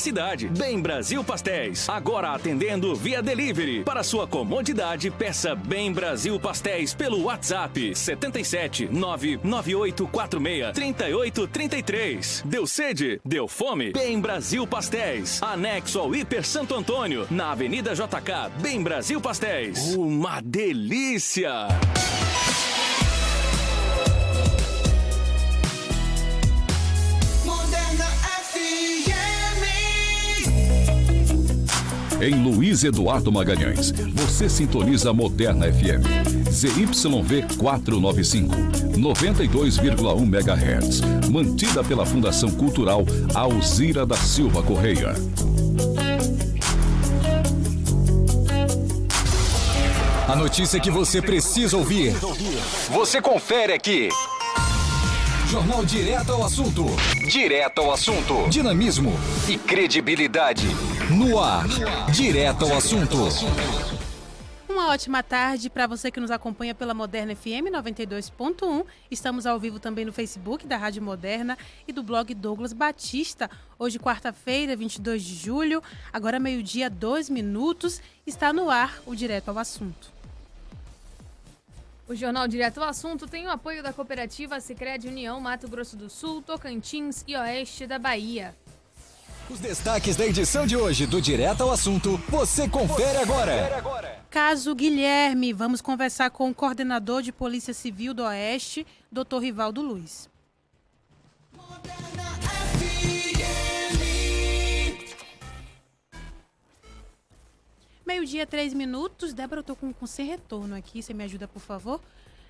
Cidade. Bem Brasil Pastéis. Agora atendendo via delivery. Para sua comodidade, peça Bem Brasil Pastéis pelo WhatsApp 77 99846 3833. Deu sede? Deu fome? Bem Brasil Pastéis. Anexo ao Hiper Santo Antônio, na Avenida JK. Bem Brasil Pastéis. Uma delícia! Em Luiz Eduardo Magalhães, você sintoniza a Moderna FM. ZYV 495, 92,1 MHz. Mantida pela Fundação Cultural Alzira da Silva Correia. A notícia que você precisa ouvir. Você confere aqui. Jornal Direto ao Assunto. Direto ao Assunto. Dinamismo e credibilidade. No ar. Direto ao Assunto. Uma ótima tarde para você que nos acompanha pela Moderna FM 92.1. Estamos ao vivo também no Facebook da Rádio Moderna e do blog Douglas Batista. Hoje, quarta-feira, 22 de julho, agora meio-dia, 2 minutos, está no ar o Direto ao Assunto. O Jornal Direto ao Assunto tem o apoio da cooperativa Sicredi União Mato Grosso do Sul, Tocantins e Oeste da Bahia. Os destaques da edição de hoje do Direto ao Assunto, você confere agora. Caso Guilherme, vamos conversar com o coordenador de Polícia Civil do Oeste, Dr. Rivaldo Luiz. Meio-dia, 3 minutos. Débora, eu tô sem retorno aqui. Você me ajuda, por favor?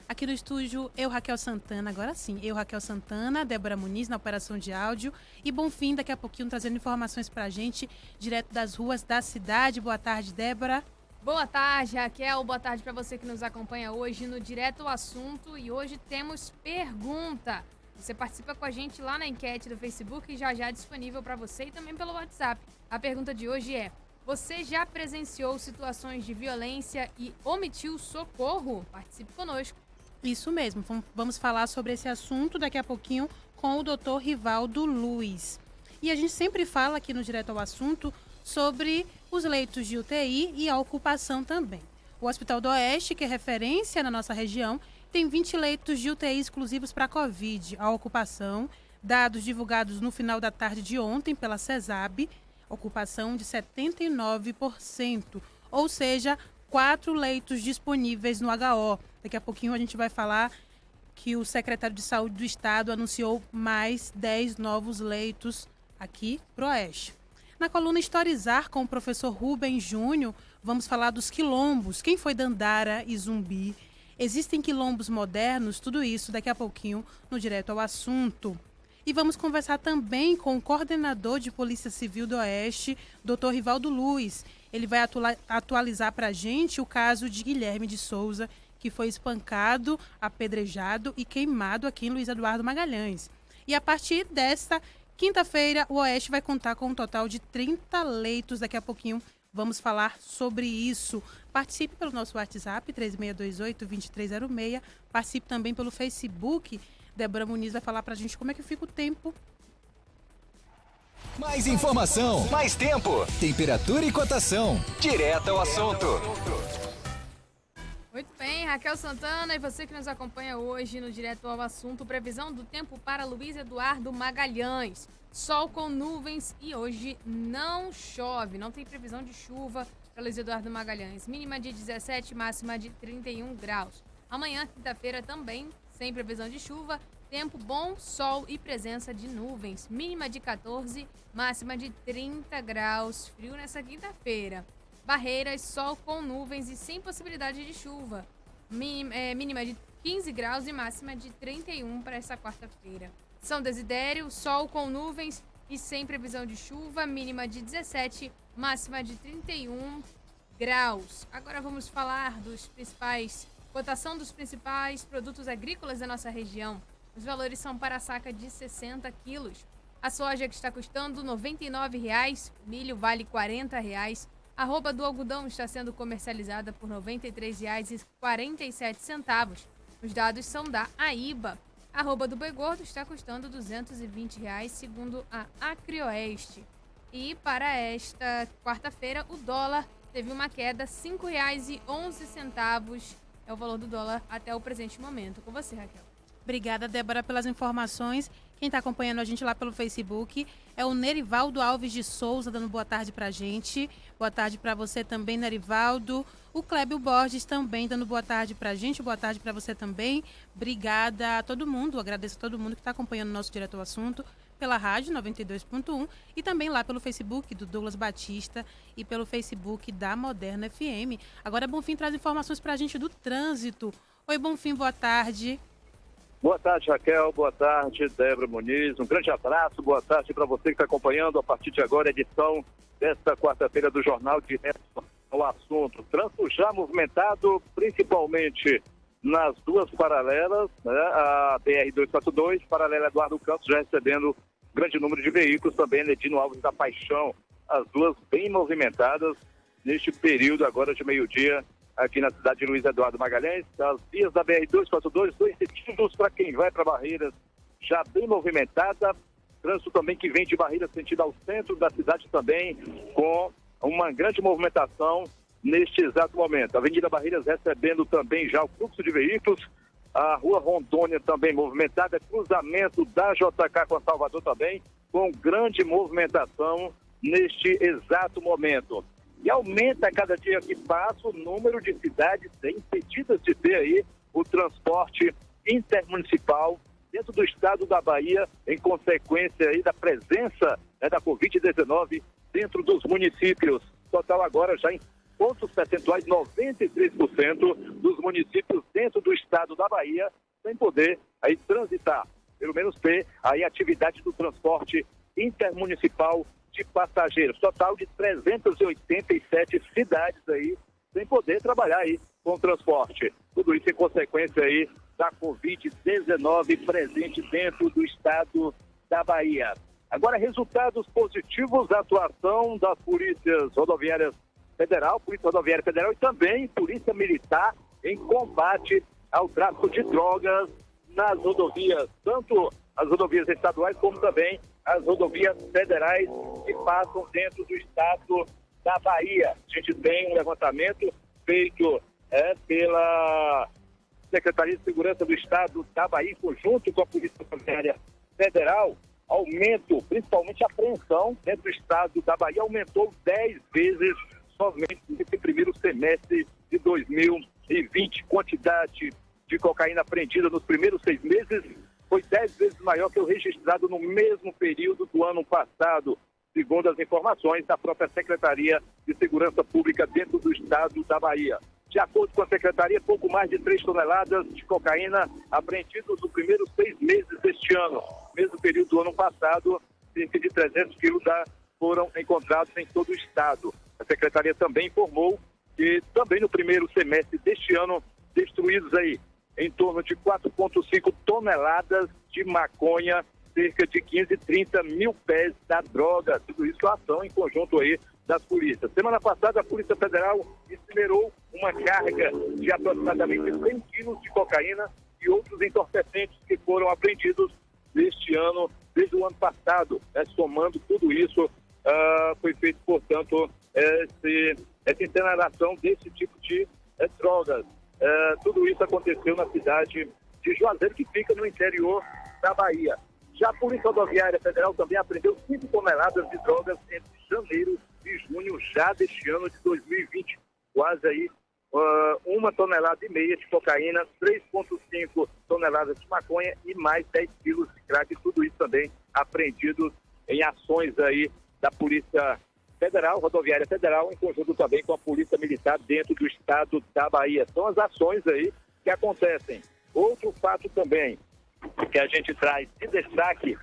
Aqui no estúdio, eu, Raquel Santana, agora sim. Eu, Raquel Santana, Débora Muniz na operação de áudio. E Bonfim, daqui a pouquinho, trazendo informações pra gente, direto das ruas da cidade. Boa tarde, Débora. Boa tarde, Raquel. Boa tarde para você que nos acompanha hoje no Direto ao Assunto. E hoje temos pergunta. Você participa com a gente lá na enquete do Facebook, já disponível para você e também pelo WhatsApp. A pergunta de hoje é: você já presenciou situações de violência e omitiu socorro? Participe conosco. Isso mesmo. Vamos falar sobre esse assunto daqui a pouquinho com o Dr. Rivaldo Luiz. E a gente sempre fala aqui no Direto ao Assunto sobre os leitos de UTI e a ocupação também. O Hospital do Oeste, que é referência na nossa região, tem 20 leitos de UTI exclusivos para a Covid. A ocupação, dados divulgados no final da tarde de ontem pela CESAB, ocupação de 79%, ou seja, 4 leitos disponíveis no HO. Daqui a pouquinho a gente vai falar que o secretário de Saúde do Estado anunciou mais 10 novos leitos aqui para o Oeste. Na coluna Historizar com o professor Rubem Júnior, vamos falar dos quilombos, quem foi Dandara e Zumbi. Existem quilombos modernos, tudo isso daqui a pouquinho no Direto ao Assunto. E vamos conversar também com o coordenador de Polícia Civil do Oeste, Dr. Rivaldo Luiz. Ele vai atualizar para a gente o caso de Guilherme de Souza, que foi espancado, apedrejado e queimado aqui em Luiz Eduardo Magalhães. E a partir desta quinta-feira, o Oeste vai contar com um total de 30 leitos. Daqui a pouquinho vamos falar sobre isso. Participe pelo nosso WhatsApp, 3628-2306. Participe também pelo Facebook. Débora Muniz vai falar pra gente como é que fica o tempo. Mais informação, mais tempo, temperatura e cotação. Direto ao assunto. Muito bem, Raquel Santana e você que nos acompanha hoje no Direto ao Assunto. Previsão do tempo para Luiz Eduardo Magalhães. Sol com nuvens e hoje não chove, não tem previsão de chuva para Luiz Eduardo Magalhães. Mínima de 17, máxima de 31 graus. Amanhã, quinta-feira, também sem previsão de chuva, tempo bom, sol e presença de nuvens. Mínima de 14, máxima de 30 graus. Frio nessa quinta-feira. Barreiras, sol com nuvens e sem possibilidade de chuva. Mínima de 15 graus e máxima de 31 para essa quarta-feira. São Desidério, sol com nuvens e sem previsão de chuva. Mínima de 17, máxima de 31 graus. Agora vamos falar cotação dos principais produtos agrícolas da nossa região. Os valores são para a saca de 60 quilos. A soja que está custando R$ 99,00, o milho vale R$ 40,00. A arroba do algodão está sendo comercializada por R$ 93,47. Os dados são da AIBA. A arroba do boi gordo está custando R$ 220,00, segundo a Acrioeste. E para esta quarta-feira, o dólar teve uma queda, R$ 5,11 é o valor do dólar até o presente momento. Com você, Raquel. Obrigada, Débora, pelas informações. Quem está acompanhando a gente lá pelo Facebook é o Nerivaldo Alves de Souza, dando boa tarde para a gente. Boa tarde para você também, Nerivaldo. O Clébio Borges também dando boa tarde para a gente. Boa tarde para você também. Obrigada a todo mundo. Agradeço a todo mundo que está acompanhando o nosso Direto ao Assunto pela rádio 92.1 e também lá pelo Facebook do Douglas Batista e pelo Facebook da Moderna FM. Agora, Bonfim traz informações para a gente do trânsito. Oi, Bonfim, boa tarde. Boa tarde, Raquel. Boa tarde, Débora Muniz. Um grande abraço. Boa tarde para você que está acompanhando a partir de agora a edição desta quarta-feira do Jornal Direto ao Assunto. Trânsito já movimentado, principalmente nas duas paralelas, né? A BR-242, paralela Eduardo Campos, já recebendo grande número de veículos, também Ledino Alves da Paixão. As duas bem movimentadas neste período agora de meio-dia, aqui na cidade de Luiz Eduardo Magalhães. As vias da BR-242, 2 sentidos para quem vai para Barreiras, já bem movimentada. Trânsito também que vem de Barreiras sentido ao centro da cidade também, com uma grande movimentação neste exato momento. A Avenida Barreiras recebendo também já o fluxo de veículos. A Rua Rondônia também movimentada. Cruzamento da JK com a Salvador também, com grande movimentação neste exato momento. E aumenta a cada dia que passa o número de cidades impedidas de ter aí o transporte intermunicipal dentro do estado da Bahia, em consequência aí da presença, né, da Covid-19 dentro dos municípios. Total agora já em pontos percentuais, 93% dos municípios dentro do estado da Bahia sem poder aí transitar, pelo menos ter aí atividade do transporte intermunicipal de passageiros. Total de 387 cidades aí sem poder trabalhar aí com transporte. Tudo isso em consequência aí da Covid-19 presente dentro do estado da Bahia. Agora, resultados positivos da atuação das polícias rodoviárias federal, Polícia Rodoviária Federal e também Polícia Militar em combate ao tráfico de drogas nas rodovias, tanto as rodovias estaduais como também as rodovias federais que passam dentro do estado da Bahia. A gente tem um levantamento feito pela Secretaria de Segurança do Estado da Bahia, em conjunto com a Polícia Rodoviária Federal. Aumento, principalmente a apreensão dentro do estado da Bahia, aumentou 10 vezes somente nesse primeiro semestre de 2020. Quantidade de cocaína apreendida nos primeiros 6 meses foi 10 vezes maior que o registrado no mesmo período do ano passado, segundo as informações da própria Secretaria de Segurança Pública dentro do estado da Bahia. De acordo com a Secretaria, pouco mais de 3 toneladas de cocaína apreendidos nos primeiros 6 meses deste ano. No mesmo período do ano passado, cerca de 300 quilos foram encontrados em todo o estado. A Secretaria também informou que também no primeiro semestre deste ano, destruídos aí em torno de 4,5 toneladas de maconha, cerca de 15, 30 mil pés da droga. Tudo isso é ação em conjunto aí das polícias. Semana passada, a Polícia Federal incinerou uma carga de aproximadamente 100 quilos de cocaína e outros entorpecentes que foram apreendidos neste ano, desde o ano passado. Somando tudo isso, foi feito, portanto, essa incineração desse tipo de drogas. Tudo isso aconteceu na cidade de Juazeiro, que fica no interior da Bahia. Já a Polícia Rodoviária Federal também apreendeu 5 toneladas de drogas entre janeiro e junho já deste ano de 2020. Quase aí 1,5 tonelada de cocaína, 3,5 toneladas de maconha e mais 10 quilos de crack. Tudo isso também apreendidos em ações aí da Polícia Federal, Rodoviária Federal, em conjunto também com a Polícia Militar dentro do estado da Bahia. São as ações aí que acontecem. Outro fato também que a gente traz de destaque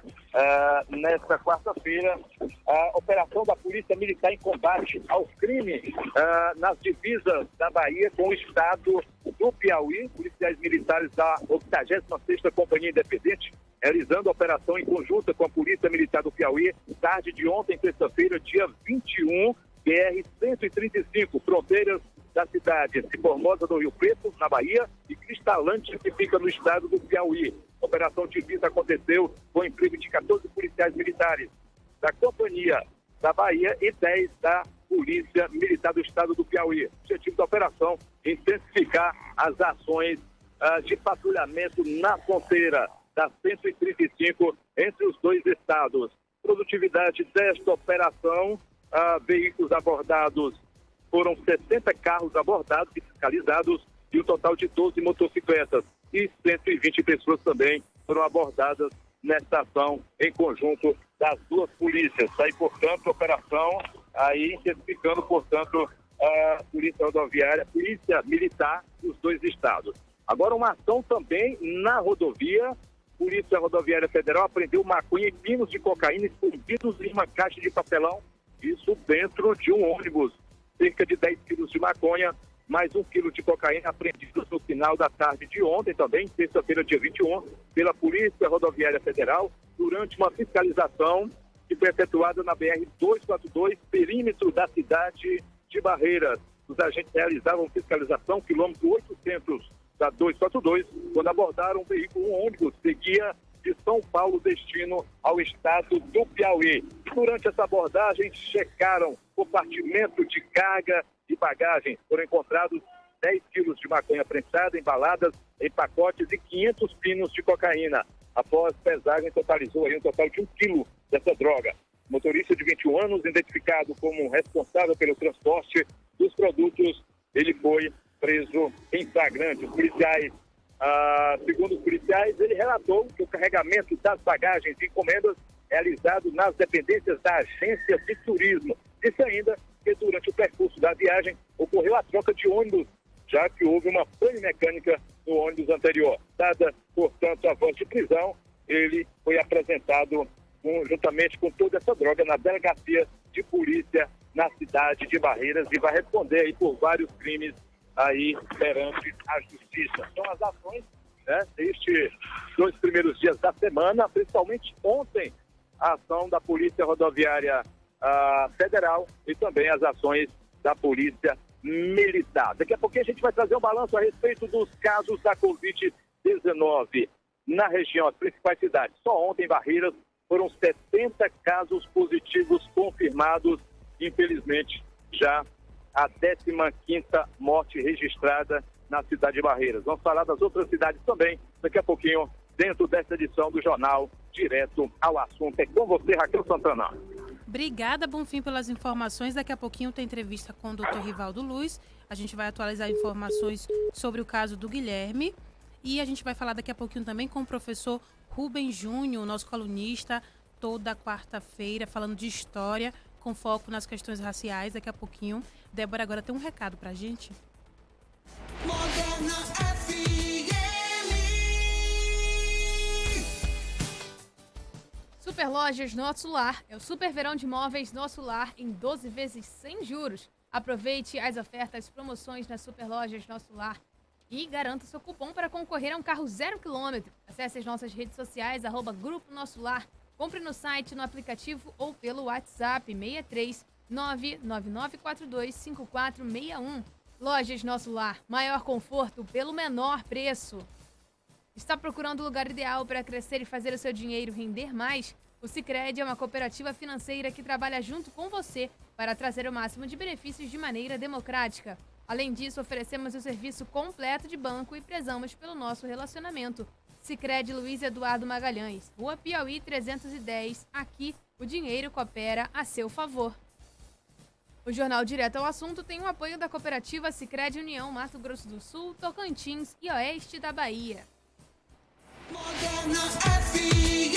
nesta quarta-feira, a operação da Polícia Militar em combate ao crime nas divisas da Bahia com o estado do Piauí. Policiais militares da 86ª Companhia Independente realizando a operação em conjunta com a Polícia Militar do Piauí, tarde de ontem, sexta-feira, dia 21, BR-135, fronteiras da cidade de Formosa do Rio Preto, na Bahia, e Cristalante, que fica no estado do Piauí. A operação divisa aconteceu com o emprego de 14 policiais militares da Companhia da Bahia e 10 da Polícia Militar do Estado do Piauí. O objetivo da operação é intensificar as ações de patrulhamento na fronteira da 135 entre os dois estados. Produtividade desta operação, veículos abordados, foram 60 carros abordados e fiscalizados e um total de 12 motocicletas e 120 pessoas também foram abordadas nesta ação em conjunto das duas polícias. Aí, portanto, operação aí intensificando, portanto, a Polícia Rodoviária, Polícia Militar dos dois estados. Agora, uma ação também na rodovia. Polícia Rodoviária Federal apreendeu maconha e pinos de cocaína escondidos em uma caixa de papelão. Isso dentro de um ônibus. Cerca de 10 quilos de maconha, mais 1 quilo de cocaína apreendidos no final da tarde de ontem, também, terça-feira, dia 21, pela Polícia Rodoviária Federal, durante uma fiscalização que foi efetuada na BR-242, perímetro da cidade de Barreiras. Os agentes realizavam fiscalização, quilômetro 800 da 242, quando abordaram um veículo, um ônibus, seguia de São Paulo, destino ao estado do Piauí. Durante essa abordagem, checaram compartimento de carga e bagagem. Foram encontrados 10 quilos de maconha prensada, embaladas em pacotes e 500 pinos de cocaína. Após pesagem, totalizou aí um total de 1 quilo dessa droga. O motorista de 21 anos, identificado como responsável pelo transporte dos produtos, ele foi preso em flagrante. Os policiais, segundo os policiais, ele relatou que o carregamento das bagagens e encomendas realizado nas dependências da agência de turismo. Disse ainda que durante o percurso da viagem ocorreu a troca de ônibus, já que houve uma pane mecânica no ônibus anterior. Dada, portanto, a voz de prisão, ele foi apresentado juntamente com toda essa droga na delegacia de polícia na cidade de Barreiras e vai responder aí por vários crimes aí perante a justiça. São as ações, né, destes 2 primeiros dias da semana, principalmente ontem, a ação da Polícia Rodoviária Federal e também as ações da Polícia Militar. Daqui a pouquinho a gente vai trazer um balanço a respeito dos casos da Covid-19 na região, as principais cidades. Só ontem em Barreiras foram 70 casos positivos confirmados, infelizmente já a 15ª morte registrada na cidade de Barreiras. Vamos falar das outras cidades também, daqui a pouquinho, dentro desta edição do Jornal Direto ao Assunto. É com você, Raquel Santana. Obrigada, Bonfim, pelas informações. Daqui a pouquinho tem entrevista com o Dr. Rivaldo Luiz. A gente vai atualizar informações sobre o caso do Guilherme. E a gente vai falar daqui a pouquinho também com o professor Rubem Júnior, nosso colunista, toda quarta-feira, falando de história, com foco nas questões raciais. Daqui a pouquinho. Débora agora tem um recado pra gente. Moderna FM. Superlojas Nosso Lar é o super verão de móveis Nosso Lar em 12 vezes sem juros. Aproveite as ofertas, promoções nas Superlojas Nosso Lar e garanta seu cupom para concorrer a um carro 0 km. Acesse as nossas redes sociais, @Grupo Nosso Lar. Compre no site, no aplicativo ou pelo WhatsApp 63 999425461. Lojas Nosso Lar, maior conforto pelo menor preço. Está procurando o lugar ideal para crescer e fazer o seu dinheiro render mais? O Sicredi é uma cooperativa financeira que trabalha junto com você para trazer o máximo de benefícios de maneira democrática. Além disso, oferecemos o serviço completo de banco e prezamos pelo nosso relacionamento. Sicredi Luiz Eduardo Magalhães, Rua Piauí 310. Aqui, o dinheiro coopera a seu favor. O Jornal Direto ao Assunto tem o apoio da cooperativa Sicredi União Mato Grosso do Sul, Tocantins e Oeste da Bahia. Moderna FM.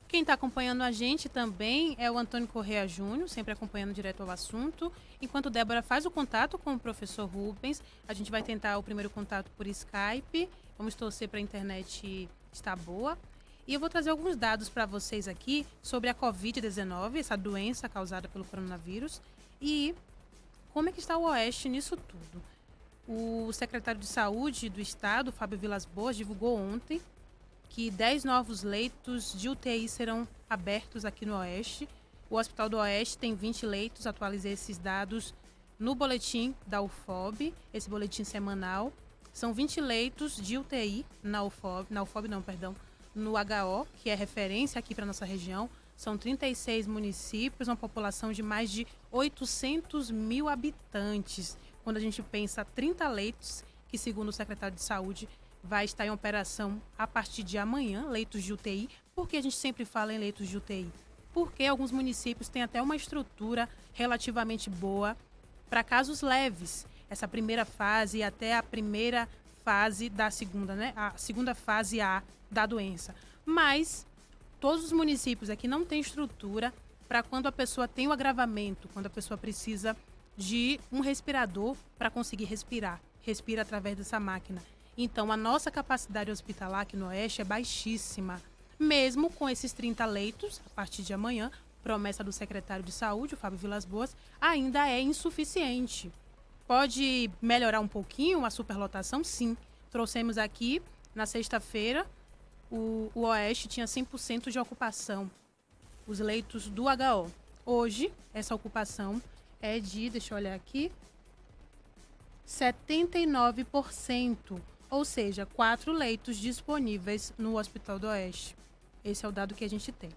Quem está acompanhando a gente também é o Antônio Correa Júnior, sempre acompanhando direto ao assunto. Enquanto Débora faz o contato com o professor Rubens, a gente vai tentar o primeiro contato por Skype. Vamos torcer para a internet estar boa. E eu vou trazer alguns dados para vocês aqui sobre a Covid-19, essa doença causada pelo coronavírus, e como é que está o Oeste nisso tudo. O secretário de Saúde do Estado, Fábio Vilas Boas, divulgou ontem que 10 novos leitos de UTI serão abertos aqui no Oeste. O Hospital do Oeste tem 20 leitos, atualizei esses dados no boletim da UFOB, esse boletim semanal. São 20 leitos de UTI no no HO, que é referência aqui para nossa região. São 36 municípios, uma população de mais de 800 mil habitantes. Quando a gente pensa 30 leitos, que segundo o secretário de Saúde, vai estar em operação a partir de amanhã, leitos de UTI. Por que a gente sempre fala em leitos de UTI? Porque alguns municípios têm até uma estrutura relativamente boa para casos leves. Essa primeira fase e até a primeira fase da segunda, né? A segunda fase A da doença. Mas todos os municípios aqui não têm estrutura para quando a pessoa tem o agravamento, quando a pessoa precisa de um respirador para conseguir respirar. Respira através dessa máquina. Então, a nossa capacidade hospitalar aqui no Oeste é baixíssima. Mesmo com esses 30 leitos, a partir de amanhã, promessa do secretário de Saúde, o Fábio Vilas Boas, ainda é insuficiente. Pode melhorar um pouquinho a superlotação? Sim. Trouxemos aqui, na sexta-feira, o Oeste tinha 100% de ocupação, os leitos do HO. Hoje, essa ocupação é de, deixa eu olhar aqui, 79%, ou seja, 4 leitos disponíveis no Hospital do Oeste. Esse é o dado que a gente tem.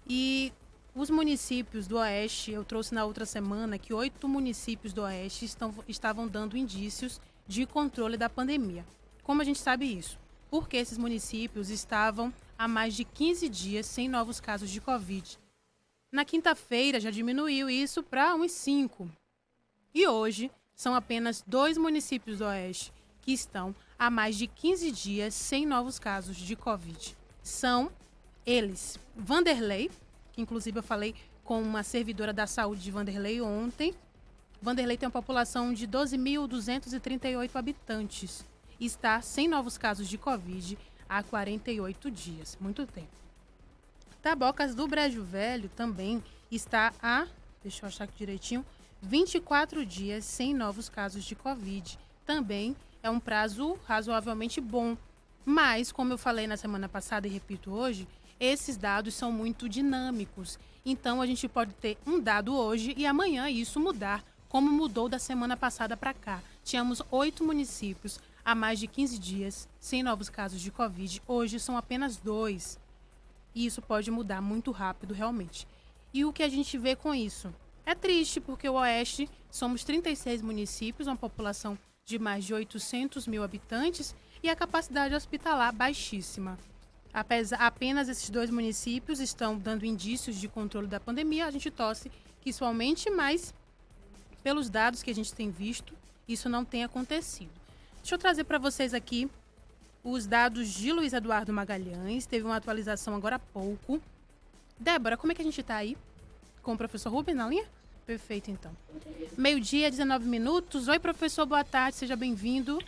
E os municípios do Oeste, eu trouxe na outra semana que 8 municípios do Oeste estavam dando indícios de controle da pandemia. Como a gente sabe isso? Porque esses municípios estavam há mais de 15 dias sem novos casos de Covid. Na quinta-feira já diminuiu isso para uns 5. E hoje são apenas 2 municípios do Oeste que estão há mais de 15 dias sem novos casos de Covid. São eles, Vanderlei, que inclusive eu falei com uma servidora da saúde de Vanderlei ontem. Vanderlei tem uma população de 12.238 habitantes. Está sem novos casos de Covid há 48 dias, muito tempo. Tabocas do Brejo Velho também está há, deixa eu achar aqui direitinho, 24 dias sem novos casos de Covid. Também é um prazo razoavelmente bom. Mas, como eu falei na semana passada e repito hoje, esses dados são muito dinâmicos. Então, a gente pode ter um dado hoje e amanhã isso mudar, como mudou da semana passada para cá. Tínhamos 8 municípios há mais de 15 dias sem novos casos de Covid. Hoje são apenas 2. E isso pode mudar muito rápido, realmente. E o que a gente vê com isso? É triste, porque o Oeste somos 36 municípios, uma população de mais de 800 mil habitantes e a capacidade hospitalar baixíssima. Apenas esses 2 municípios estão dando indícios de controle da pandemia. A gente torce que isso aumente, mas pelos dados que a gente tem visto, isso não tem acontecido. Deixa eu trazer para vocês aqui os dados de Luiz Eduardo Magalhães. Teve uma atualização agora há pouco. Débora, como é que a gente está aí? Com o professor Rubem na linha? Perfeito, então. 12:19. Oi, professor, boa tarde, seja bem-vindo.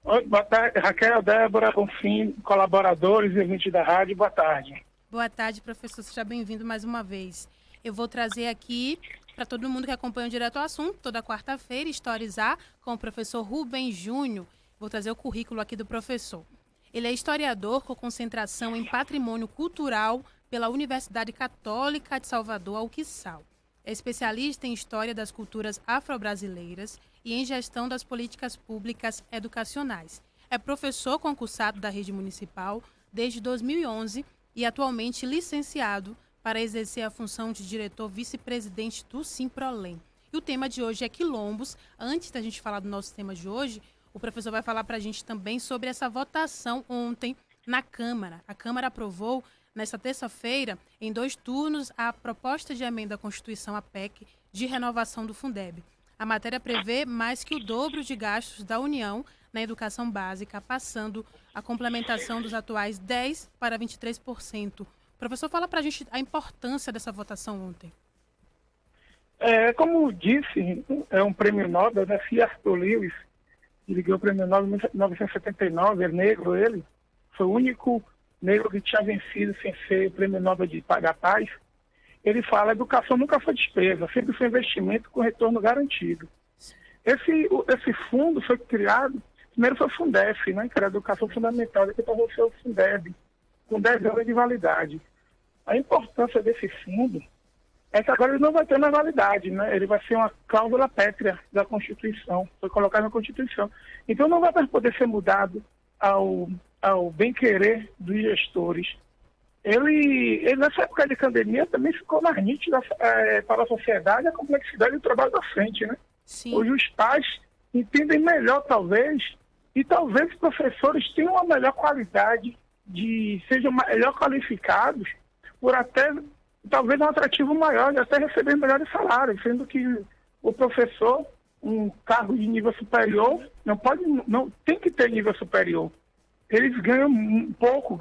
Oi, boa tarde, Raquel, Débora, Bonfim, colaboradores e ouvintes da rádio, boa tarde. Boa tarde, professor, seja bem-vindo mais uma vez. Eu vou trazer aqui, para todo mundo que acompanha o Direto ao Assunto, toda quarta-feira, historizar com o professor Rubem Júnior. Vou trazer o currículo aqui do professor. Ele é historiador com concentração em patrimônio cultural pela Universidade Católica de Salvador, a UCSAL. É especialista em História das Culturas Afro-Brasileiras e em Gestão das Políticas Públicas Educacionais. É professor concursado da Rede Municipal desde 2011 e atualmente licenciado para exercer a função de diretor vice-presidente do Simprolem. E o tema de hoje é quilombos. Antes da gente falar do nosso tema de hoje, o professor vai falar para a gente também sobre essa votação ontem na Câmara. A Câmara aprovou nesta terça-feira, em 2 turnos, a proposta de emenda à Constituição, a PEC, de renovação do Fundeb. A matéria prevê mais que o dobro de gastos da União na educação básica, passando a complementação dos atuais 10% para 23%. Professor, fala para a gente a importância dessa votação ontem. Como disse, é um prêmio Nobel, né? C. Arthur Lewis, ele ganhou o prêmio Nobel em 1979, é negro ele, foi o único negro que tinha vencido sem ser o prêmio Nobel da Paz. Ele fala, a educação nunca foi despesa, sempre foi investimento com retorno garantido. Esse fundo foi criado, primeiro foi o Fundef, né, que era a educação fundamental, depois passou a ser o Fundeb, com 10 anos de validade. A importância desse fundo é que agora ele não vai ter mais validade, né? Ele vai ser uma cláusula pétrea da Constituição, foi colocado na Constituição. Então não vai mais poder ser mudado ao ao bem-querer dos gestores. Ele, nessa época de pandemia, também ficou mais nítido para a sociedade a complexidade do trabalho docente, né? Sim. Hoje os pais entendem melhor, talvez, e talvez os professores tenham uma melhor qualidade, sejam melhor qualificados, por até, talvez, um atrativo maior, de até receber melhores salários, sendo que o professor, um cargo de nível superior, não tem que ter nível superior. Eles ganham um pouco,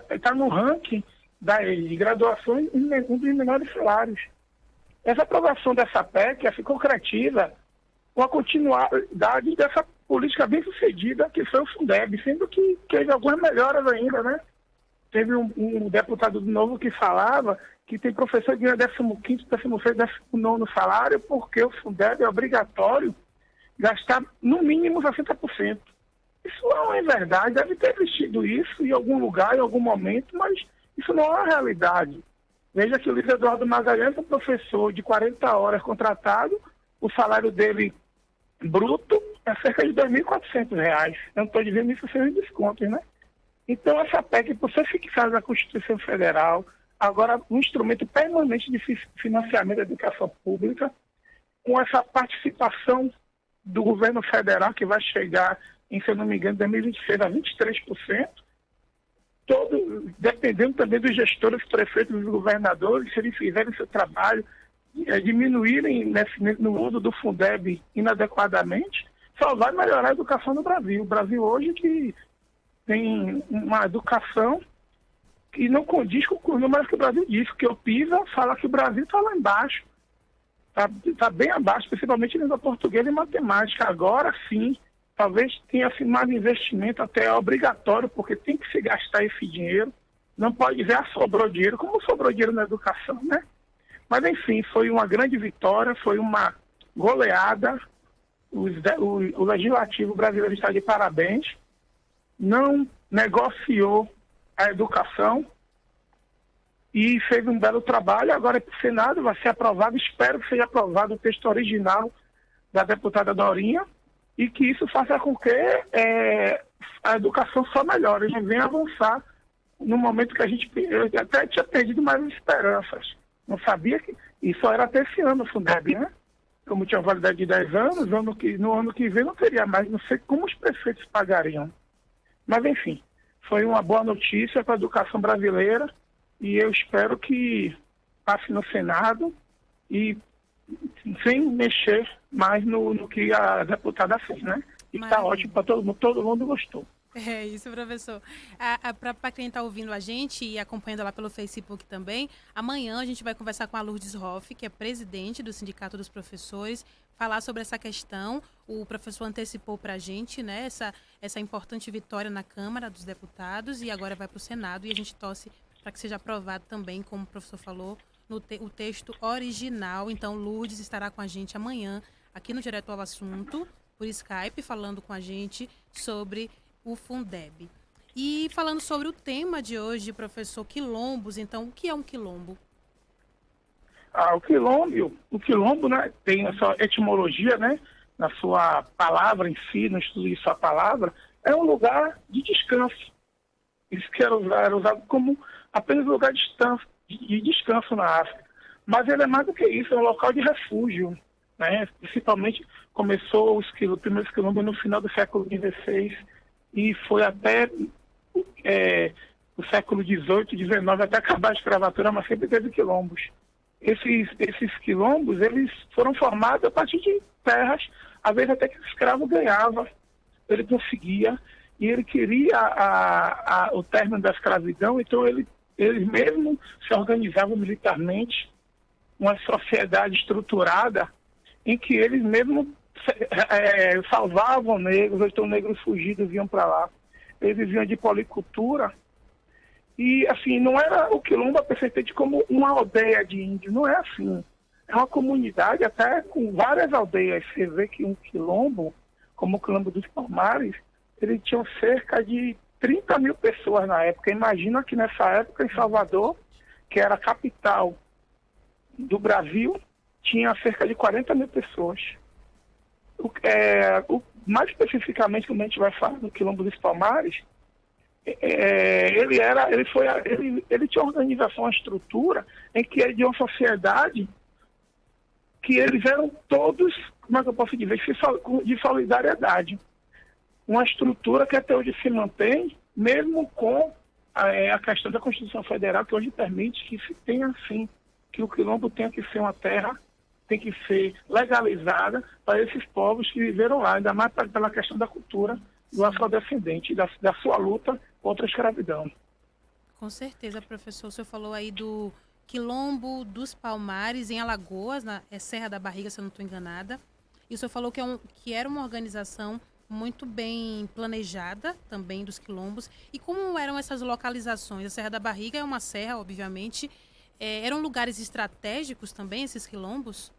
está no ranking de graduações um dos menores salários. Essa aprovação dessa PEC se concretiza com a continuidade dessa política bem sucedida que foi o Fundeb, sendo que teve algumas melhoras ainda, né? Teve um deputado novo que falava que tem professor que ganha 15º, 16º, 19º salário, porque o Fundeb é obrigatório gastar no mínimo 60%. Isso não é verdade, deve ter existido isso em algum lugar, em algum momento, mas isso não é a realidade. Veja que o Luiz Eduardo Magalhães é um professor de 40 horas contratado, o salário dele bruto é cerca de R$ 2.400. Eu não estou dizendo isso sem descontos, né? Então, essa PEC, por ser fixada na Constituição Federal, agora um instrumento permanente de financiamento da educação pública, com essa participação do governo federal, que vai chegar, se eu não me engano, em 2026 a 23%, dependendo também dos gestores, prefeitos e governadores, se eles fizerem seu trabalho, diminuírem no uso do Fundeb inadequadamente, só vai melhorar a educação no Brasil. O Brasil hoje que tem uma educação que não condiz com os números que o Brasil diz, porque o PISA fala que o Brasil está lá embaixo, está bem abaixo, principalmente em língua portuguesa e matemática. Agora sim, talvez tenha mais investimento, até é obrigatório, porque tem que se gastar esse dinheiro. Não pode dizer, sobrou dinheiro, como sobrou dinheiro na educação, né? Mas, enfim, foi uma grande vitória, foi uma goleada. O Legislativo brasileiro está de parabéns. Não negociou a educação e fez um belo trabalho. Agora é para o Senado, vai ser aprovado. Espero que seja aprovado o texto original da deputada Dorinha e que isso faça com que a educação só melhore. A gente venha avançar no momento que eu até tinha perdido mais esperanças. Não sabia que isso era até esse ano o Fundeb, né? Como tinha validade de 10 anos, no ano que vem não teria mais. Não sei como os prefeitos pagariam. Mas, enfim, foi uma boa notícia para a educação brasileira e eu espero que passe no Senado e sem mexer mais no que a deputada fez, né? E está ótimo para todo mundo gostou. É isso, professor. Para quem está ouvindo a gente e acompanhando lá pelo Facebook também, amanhã a gente vai conversar com a Lourdes Hoff, que é presidente do Sindicato dos Professores, falar sobre essa questão. O professor antecipou para a gente, né, essa importante vitória na Câmara dos Deputados e agora vai para o Senado e a gente torce para que seja aprovado também, como o professor falou, o texto original. Então, Lourdes estará com a gente amanhã aqui no Direto ao Assunto, por Skype, falando com a gente sobre o Fundeb. E falando sobre o tema de hoje, professor, quilombos, então, o que é um quilombo? O quilombo, né, tem a sua etimologia, né, na sua palavra em si, no estudo de sua palavra, é um lugar de descanso. Isso que era usado como apenas um lugar de descanso na África. Mas ele é mais do que isso, é um local de refúgio, né? Principalmente começou os primeiros quilombos no final do século XVI e foi até o século XVIII, XIX, até acabar a escravatura, mas sempre teve quilombos. Esses quilombos, eles foram formados a partir de terras, às vezes até que o escravo ganhava, ele conseguia, e ele queria o término da escravidão, então eles mesmos se organizavam militarmente, uma sociedade estruturada, em que eles mesmos salvavam negros, ou então negros fugidos iam para lá. Eles viviam de policultura. E, assim, não era o quilombo perfeitamente como uma aldeia de índio, não é assim. É uma comunidade, até com várias aldeias. Você vê que um quilombo, como o Quilombo dos Palmares, ele tinha cerca de 30 mil pessoas na época. Imagina que nessa época, em Salvador, que era a capital do Brasil, tinha cerca de 40 mil pessoas. Mais especificamente, quando a gente vai falar do Quilombo dos Palmares, ele tinha uma organização, uma estrutura em que ele de uma sociedade que eles eram todos, como é que eu posso dizer, de solidariedade. Uma estrutura que até hoje se mantém, mesmo com a questão da Constituição Federal, que hoje permite que se tenha assim, que o quilombo tenha que ser uma terra, tem que ser legalizada para esses povos que viveram lá, ainda mais pela questão da cultura do afrodescendente, da sua luta contra a escravidão. Com certeza, professor. O senhor falou aí do Quilombo dos Palmares, em Alagoas, na Serra da Barriga, se eu não estou enganada. E o senhor falou que era uma organização muito bem planejada também dos quilombos. E como eram essas localizações? A Serra da Barriga é uma serra, obviamente. Eram lugares estratégicos também, esses quilombos?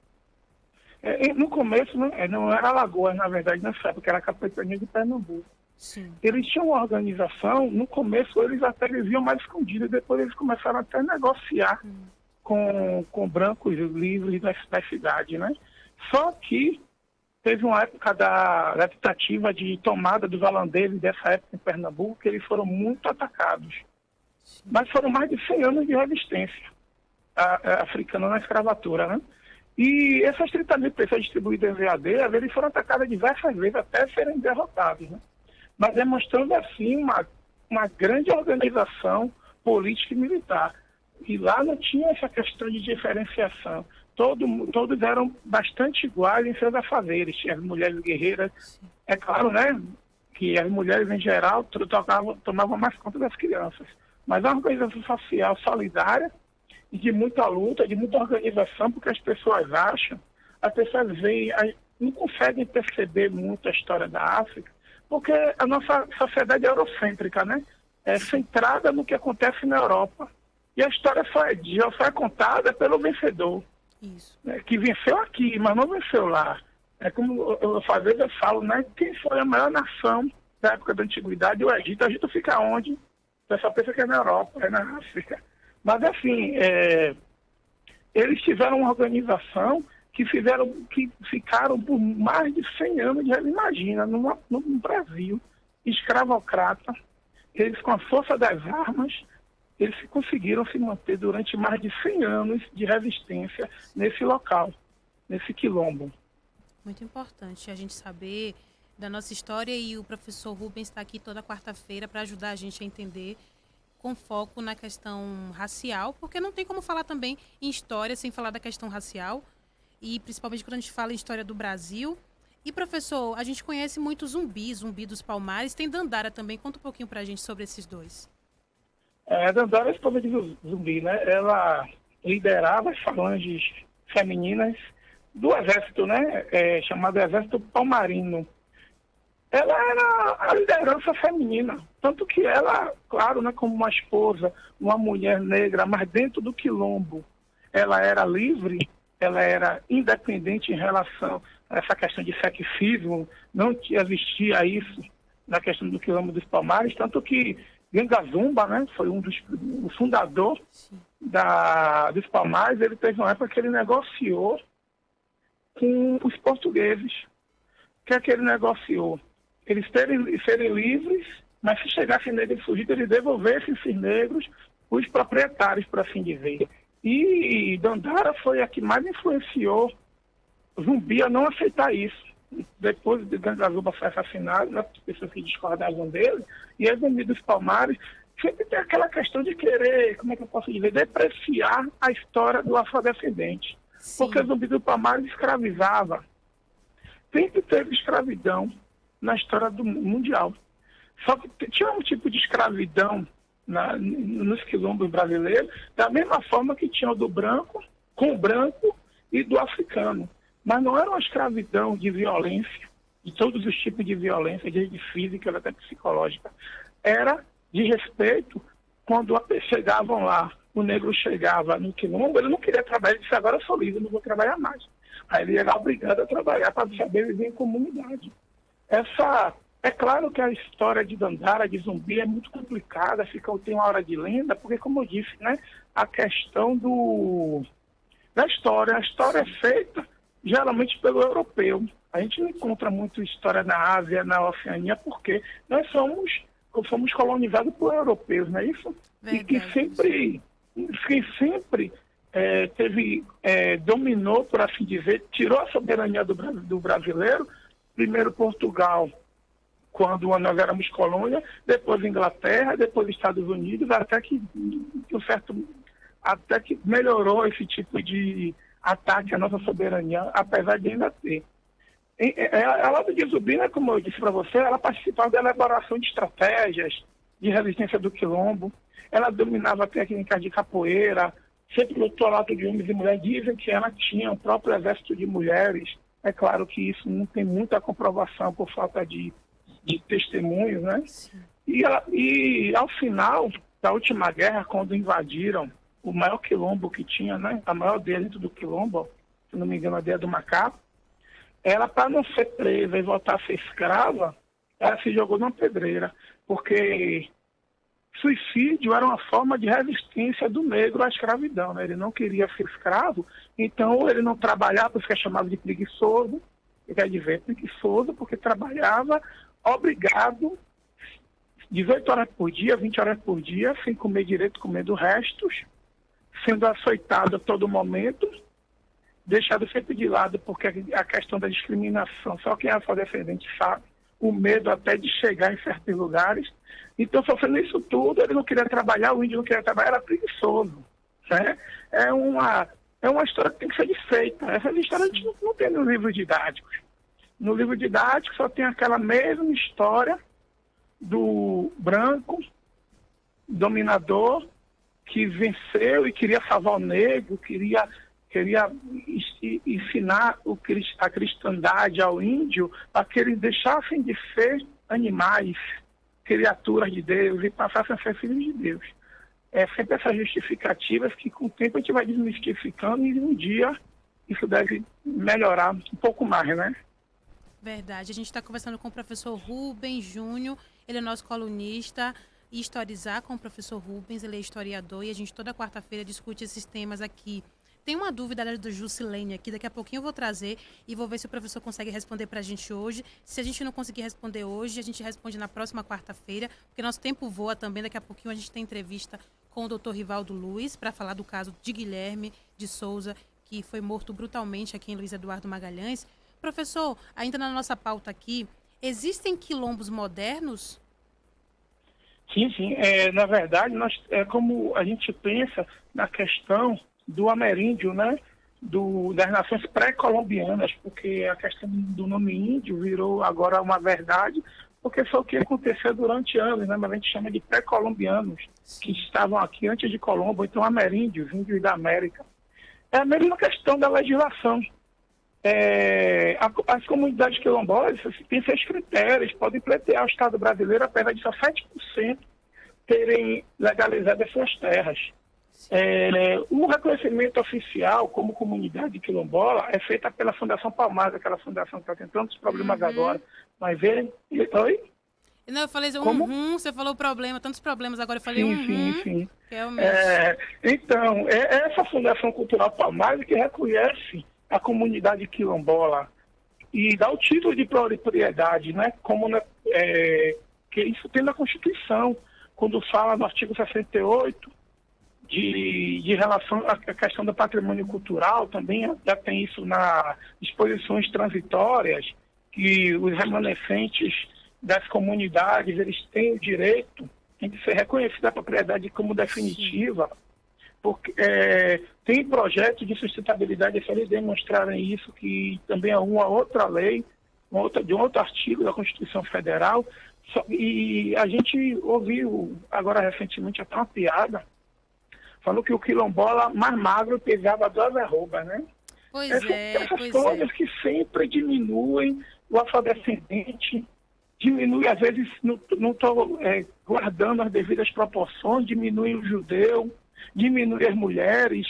No começo, não era Alagoas, na verdade, nessa época, era a capitania de Pernambuco. Sim. Eles tinham uma organização, no começo eles até viviam mais escondidos, depois eles começaram até a negociar com brancos livres da cidade, né? Só que teve uma época da tentativa de tomada dos holandeses dessa época em Pernambuco, que eles foram muito atacados. Sim. Mas foram mais de 100 anos de resistência africana na escravatura, né? E essas 30 mil pessoas distribuídas em aldeias, eles foram atacadas diversas vezes até serem derrotados, né? Mas demonstrando assim uma grande organização política e militar. E lá não tinha essa questão de diferenciação. Todos eram bastante iguais em seus afazeres. As mulheres guerreiras, é claro, né, que as mulheres em geral tomavam mais conta das crianças. Mas a organização social solidária e de muita luta, de muita organização, porque as pessoas veem, não conseguem perceber muito a história da África, porque a nossa sociedade é eurocêntrica, né? É centrada no que acontece na Europa. E a história já foi contada pelo vencedor. Isso. Né? Que venceu aqui, mas não venceu lá. É como às vezes eu falo, né? Quem foi a maior nação da época da Antiguidade? O Egito. O Egito fica onde? O pessoal pensa que é na Europa, é na África. Mas, assim, eles tiveram uma organização que ficaram por mais de 100 anos, já imagina, no Brasil, escravocrata. Eles, com a força das armas, eles conseguiram se manter durante mais de 100 anos de resistência nesse local, nesse quilombo. Muito importante a gente saber da nossa história, e o professor Rubens está aqui toda quarta-feira para ajudar a gente a entender, com foco na questão racial, porque não tem como falar também em história sem falar da questão racial, e principalmente quando a gente fala em história do Brasil. E, professor, a gente conhece muito Zumbi dos Palmares, tem Dandara também. Conta um pouquinho pra gente sobre esses dois. Dandara é a esposa de Zumbi, né? Ela liderava as falanges femininas do exército, né? Chamado Exército Palmarino. Ela era a liderança feminina, tanto que ela, claro, né, como uma esposa, uma mulher negra, mas dentro do quilombo, ela era livre, ela era independente em relação a essa questão de sexismo, não existia isso na questão do Quilombo dos Palmares, tanto que Gangazumba, né, foi o fundador dos Palmares. Ele teve uma época que ele negociou com os portugueses. O que é que ele negociou? Eles serem livres, mas se chegassem negros fugidos, eles devolvessem esses negros os proprietários, por assim dizer. E Dandara foi a que mais influenciou Zumbi a não aceitar isso. Depois de Gangazumba ser assassinado, né, as pessoas que discordavam dele, e a Zumbi dos Palmares sempre tem aquela questão de querer, como é que eu posso dizer, depreciar a história do afrodescendente. Sim. Porque Zumbi dos Palmares escravizava. Sempre teve escravidão na história do mundial. Só que tinha um tipo de escravidão nos quilombos brasileiros, da mesma forma que tinha o do branco, com o branco e do africano. Mas não era uma escravidão de violência, de todos os tipos de violência, desde física até psicológica. Era de respeito. Quando chegavam lá, o negro chegava no quilombo, ele não queria trabalhar, ele disse: agora eu sou livre, não vou trabalhar mais. Aí ele era obrigado a trabalhar para saber viver em comunidade. É claro que a história de Dandara, de Zumbi, é muito complicada, tem uma hora de lenda, porque, como eu disse, né, a questão da história, a história é feita geralmente pelo europeu. A gente não encontra muito história na Ásia, na Oceania, porque nós fomos colonizados por europeus, não é isso? E que sempre dominou, por assim dizer, tirou a soberania do brasileiro, primeiro Portugal, quando nós éramos colônia, depois Inglaterra, depois Estados Unidos, até que melhorou esse tipo de ataque à nossa soberania, apesar de ainda ter. Ela de Zubina, como eu disse para você, ela participava da elaboração de estratégias de resistência do quilombo, ela dominava técnicas de capoeira, sempre lutou ao lado de homens e mulheres. Dizem que ela tinha o próprio exército de mulheres. É claro que isso não tem muita comprovação por falta de testemunhos, né? E ao final da última guerra, quando invadiram o maior quilombo que tinha, né? A maior aldeia dentro do quilombo, se não me engano, a aldeia do Macaco, ela, para não ser presa e voltar a ser escrava, ela se jogou numa pedreira, porque suicídio era uma forma de resistência do negro à escravidão, né? Ele não queria ser escravo, então ele não trabalhava, por isso que é chamado de preguiçoso. Quer dizer, preguiçoso porque trabalhava obrigado 18 horas por dia, 20 horas por dia, sem comer direito, comendo restos, sendo açoitado a todo momento, deixado sempre de lado, porque a questão da discriminação, só quem é afrodescendente sabe, o medo até de chegar em certos lugares. Então, sofrendo isso tudo, ele não queria trabalhar, o índio não queria trabalhar, era preguiçoso. Né? É uma história que tem que ser desfeita. Essa história a gente não tem no livro didático. No livro didático só tem aquela mesma história do branco dominador que venceu e queria salvar o negro, queria ensinar a cristandade ao índio para que eles deixassem de ser animais, criaturas de Deus, e passassem a ser filhos de Deus. É sempre essas justificativas que com o tempo a gente vai desmistificando e um dia isso deve melhorar um pouco mais, né? Verdade. A gente está conversando com o professor Rubens Júnior, ele é nosso colunista, e Historizar com o professor Rubens, ele é historiador, e a gente toda quarta-feira discute esses temas aqui. Tem uma dúvida do Jusilene aqui, daqui a pouquinho eu vou trazer e vou ver se o professor consegue responder para a gente hoje. Se a gente não conseguir responder hoje, a gente responde na próxima quarta-feira, porque nosso tempo voa também. Daqui a pouquinho a gente tem entrevista com o Dr. Rivaldo Luiz para falar do caso de Guilherme de Souza, que foi morto brutalmente aqui em Luiz Eduardo Magalhães. Professor, ainda na nossa pauta aqui, existem quilombos modernos? Sim. Na verdade, como a gente pensa na questão do ameríndio, né? Das nações pré-colombianas, porque a questão do nome índio virou agora uma verdade, porque foi o que aconteceu durante anos, né? Mas a gente chama de pré-colombianos, que estavam aqui antes de Colombo, então ameríndios, índios da América. É a mesma questão da legislação. As comunidades quilombolas têm seus critérios, podem pleitear o Estado brasileiro, apesar de só 7% terem legalizado as suas terras. O reconhecimento oficial como comunidade quilombola é feita pela Fundação Palmares, aquela fundação que está tendo tantos problemas agora. Mas verem... Oi? Não, eu falei você falou problema, tantos problemas agora, eu falei Sim. Que é o mesmo. Então, essa Fundação Cultural Palmares que reconhece a comunidade quilombola e dá o título de propriedade, né? Que isso tem na Constituição, quando fala no artigo 68 de relação à questão do patrimônio cultural, também já tem isso nas disposições transitórias, que os remanescentes das comunidades, eles têm o direito de ser reconhecida a propriedade como definitiva. Porque tem projetos de sustentabilidade, se eles demonstrarem isso, que também é uma outra lei, de um outro artigo da Constituição Federal. E a gente ouviu agora recentemente até uma piada, falou que o quilombola mais magro pesava 2 arrobas, né? Essas coisas que sempre diminuem o afrodescendente, diminui, às vezes, não estou guardando as devidas proporções, diminui o judeu, diminui as mulheres.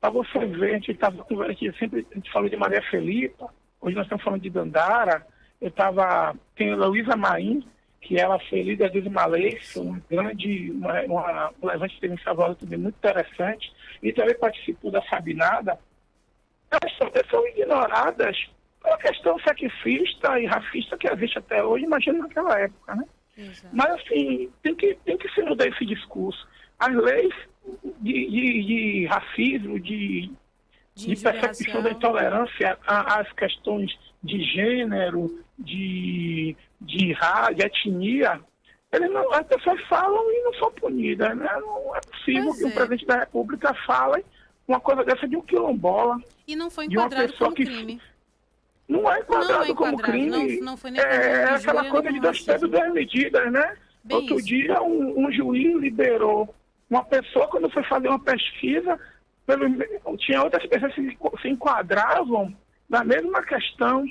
Para você ver, a gente falou de Maria Felipa, hoje nós estamos falando de Dandara. Tem a Luísa Maim, que ela foi líder dos Malês, uma levante que teve em Salvador também muito interessante, e também participou da Sabinada. Elas são ignoradas uma questão sexista e racista que existe até hoje, imagina naquela época, né? Exato. Mas, assim, tem que se mudar esse discurso. As leis de racismo, de persecução da intolerância, as questões de gênero, de raça, de etnia, as pessoas falam e não são punidas, né? Não é possível que o presidente da República fale uma coisa dessa de um quilombola. E não foi de uma enquadrado pessoa como que crime. Não é enquadrado como crime. Não foi nem enquadrado É como aquela injúria, coisa nem de como dois pesos, racismo. duas medidas, né? Bem Outro isso. dia, um juiz liberou uma pessoa, quando foi fazer uma pesquisa, tinha outras pessoas que se enquadravam na mesma questão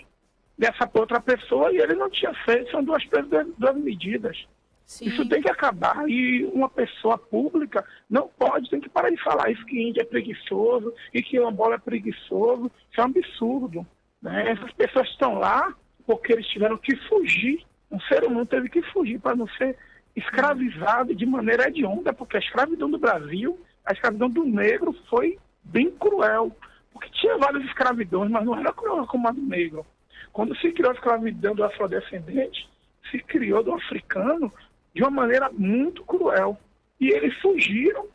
dessa outra pessoa e ele não tinha feito. São duas pesos, duas medidas. Sim. Isso tem que acabar. E uma pessoa pública não pode, tem que parar de falar isso, que índio é preguiçoso e que quilombola é preguiçoso. Isso é um absurdo, né? Essas pessoas estão lá porque eles tiveram que fugir. Um ser humano teve que fugir para não ser escravizado de maneira hedionda, porque a escravidão do Brasil, a escravidão do negro foi bem cruel. Porque tinha várias escravidões, mas não era cruel como a do negro. Quando se criou a escravidão do afrodescendente, se criou do africano de uma maneira muito cruel. E eles fugiram,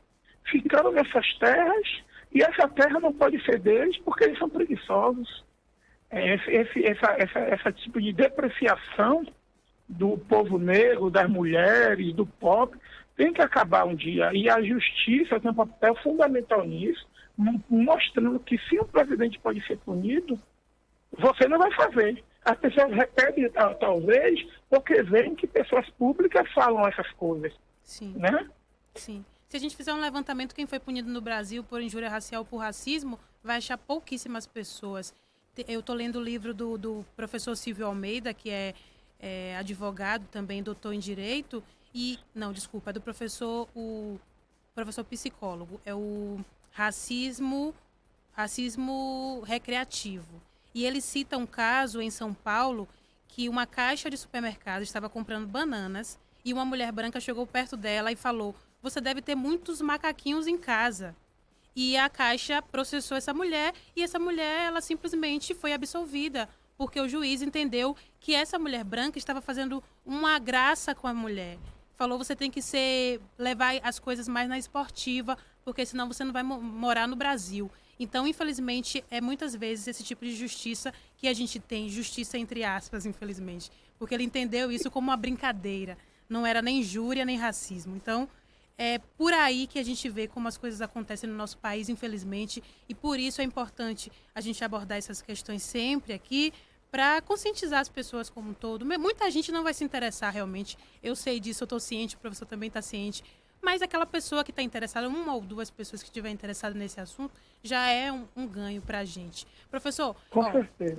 ficaram nessas terras, e essa terra não pode ser deles porque eles são preguiçosos. Esse tipo de depreciação do povo negro, das mulheres, do pobre, tem que acabar um dia. E a justiça tem um papel fundamental nisso, mostrando que se um presidente pode ser punido, você não vai fazer. As pessoas repetem, talvez, porque veem que pessoas públicas falam essas coisas. Sim. Né? Sim. Se a gente fizer um levantamento, quem foi punido no Brasil por injúria racial ou por racismo, vai achar pouquíssimas pessoas. Eu estou lendo o livro do professor Silvio Almeida, que é advogado também, doutor em Direito, é do professor psicólogo, é o racismo recreativo. E ele cita um caso em São Paulo que uma caixa de supermercado estava comprando bananas e uma mulher branca chegou perto dela e falou: "Você deve ter muitos macaquinhos em casa". E a caixa processou essa mulher e essa mulher, ela simplesmente foi absolvida, porque o juiz entendeu que essa mulher branca estava fazendo uma graça com a mulher. Falou: "Você tem que levar as coisas mais na esportiva, porque senão você não vai morar no Brasil". Então, infelizmente, é muitas vezes esse tipo de justiça que a gente tem, justiça entre aspas, infelizmente, porque ele entendeu isso como uma brincadeira, não era nem injúria nem racismo. Então, é por aí que a gente vê como as coisas acontecem no nosso país, infelizmente, e por isso é importante a gente abordar essas questões sempre aqui, para conscientizar as pessoas como um todo. Muita gente não vai se interessar realmente, eu sei disso, eu estou ciente, o professor também está ciente, mas aquela pessoa que está interessada, uma ou duas pessoas que estiverem interessadas nesse assunto, já é um ganho para a gente. Professor,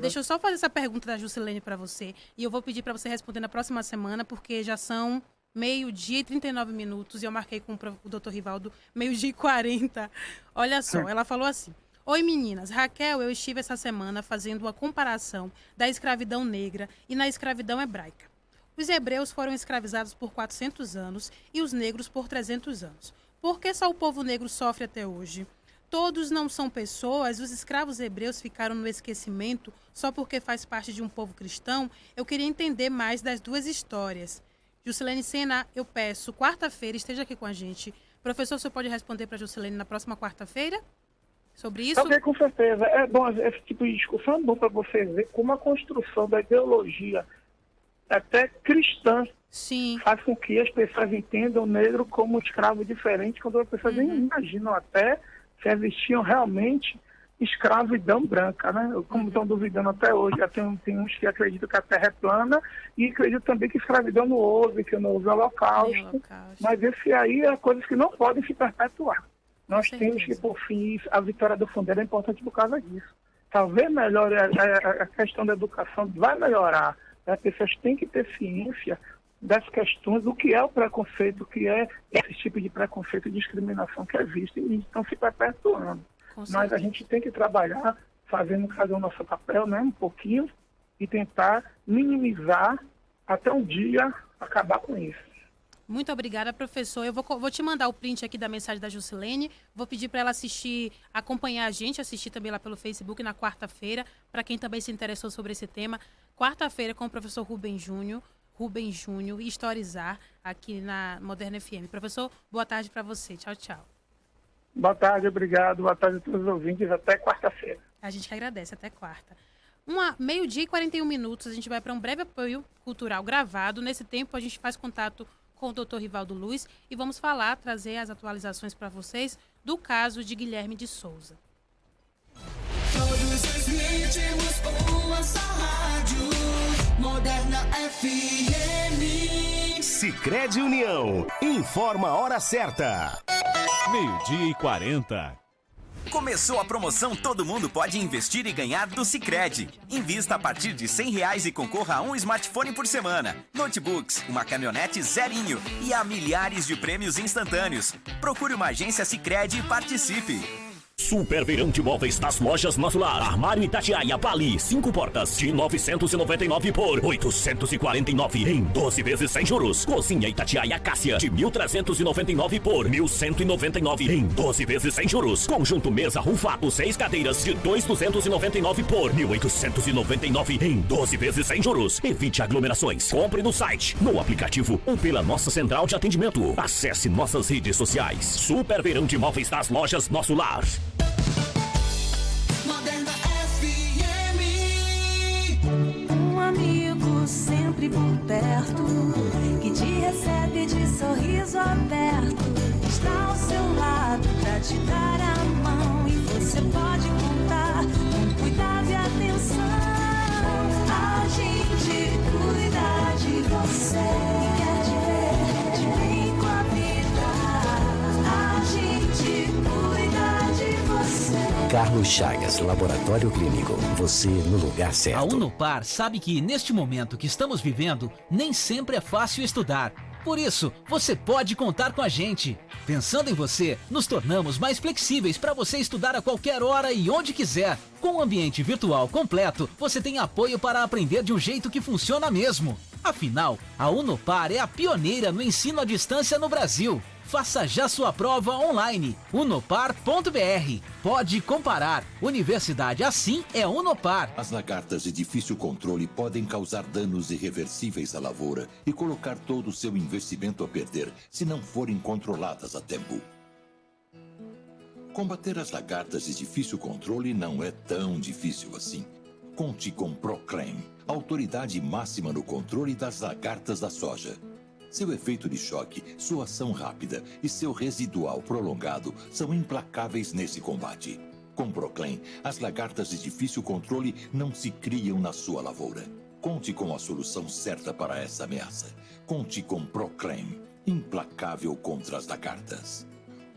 deixa eu só fazer essa pergunta da Juscelene para você, e eu vou pedir para você responder na próxima semana, porque já são 12h e 39 minutos, e eu marquei com o doutor Rivaldo 12h40. Olha só, ela falou assim: "Oi meninas, Raquel, eu estive essa semana fazendo uma comparação da escravidão negra e na escravidão hebraica. Os hebreus foram escravizados por 400 anos e os negros por 300 anos. Por que só o povo negro sofre até hoje? Todos não são pessoas, os escravos hebreus ficaram no esquecimento só porque faz parte de um povo cristão? Eu queria entender mais das duas histórias." Juscelene Sena, eu peço, quarta-feira, esteja aqui com a gente. Professor, você pode responder para a Juscelene na próxima quarta-feira sobre isso? Também, com certeza. É bom, esse tipo de discussão é bom para você ver como a construção da ideologia, até cristã, Sim. faz com que as pessoas entendam o negro como um escravo diferente, quando as pessoas nem imaginam até se existiam realmente escravidão branca, né? Como estão duvidando até hoje, já tem uns que acreditam que a Terra é plana e acreditam também que escravidão não houve, que não houve holocausto. Mas esse aí é coisas que não podem se perpetuar. Nós temos que, por fim, a vitória do Fundeb é importante por causa disso. Talvez melhore a questão da educação, vai melhorar. As pessoas têm que ter ciência das questões do que é o preconceito, o que é esse tipo de preconceito e discriminação que existe e estão se perpetuando. Mas a gente tem que trabalhar fazer o nosso papel, né, um pouquinho, e tentar minimizar até um dia acabar com isso. Muito obrigada, professor. Eu vou te mandar o print aqui da mensagem da Juscelene. Vou pedir para ela acompanhar a gente, assistir também lá pelo Facebook na quarta-feira, para quem também se interessou sobre esse tema. Quarta-feira com o professor Rubem Júnior, Historizar, aqui na Moderna FM. Professor, boa tarde para você. Tchau, tchau. Boa tarde, obrigado. Boa tarde a todos os ouvintes. Até quarta-feira. A gente que agradece. Até quarta. 12h e 41 minutos. A gente vai para um breve apoio cultural gravado. Nesse tempo, a gente faz contato com o Dr. Rivaldo Luiz e vamos trazer as atualizações para vocês do caso de Guilherme de Souza. Todos os ritmos, uma só rádio, Moderna FM. Sicredi União, informa a hora certa. 12h40. Começou a promoção Todo Mundo Pode Investir e Ganhar do Sicredi. Invista a partir de R$100 e concorra a um smartphone por semana, notebooks, uma caminhonete zerinho e a milhares de prêmios instantâneos. Procure uma agência Sicredi e participe. Super verão de móveis das lojas Nosso Lar. Armário Itatiaia Bali, 5 portas de 999 por 849 em 12 vezes sem juros. Cozinha Itatiaia Cássia de 1.399 por 1.199 em 12 vezes sem juros. Conjunto mesa Rufato 6 cadeiras de 2.299 por 1.899 em 12 vezes sem juros. Evite aglomerações. Compre no site, no aplicativo ou pela nossa central de atendimento. Acesse nossas redes sociais. Super verão de móveis das lojas Nosso Lar. Moderna FM. Um amigo sempre por perto, que te recebe de sorriso aberto, está ao seu lado pra te dar a mão, e você pode contar com cuidado e atenção. A gente cuida de você, quer te ver de bem com a vida. A gente cuida de você. Carlos Chagas, Laboratório Clínico. Você no lugar certo. A Unopar sabe que neste momento que estamos vivendo, nem sempre é fácil estudar. Por isso, você pode contar com a gente. Pensando em você, nos tornamos mais flexíveis para você estudar a qualquer hora e onde quiser. Com um ambiente virtual completo, você tem apoio para aprender de um jeito que funciona mesmo. Afinal, a Unopar é a pioneira no ensino à distância no Brasil. Faça já sua prova online. Unopar.br. Pode comparar. Universidade assim é Unopar. As lagartas de difícil controle podem causar danos irreversíveis à lavoura e colocar todo o seu investimento a perder se não forem controladas a tempo. Combater as lagartas de difícil controle não é tão difícil assim. Conte com Proclaim, a autoridade máxima no controle das lagartas da soja. Seu efeito de choque, sua ação rápida e seu residual prolongado são implacáveis nesse combate. Com Proclaim, as lagartas de difícil controle não se criam na sua lavoura. Conte com a solução certa para essa ameaça. Conte com Proclaim, implacável contra as lagartas.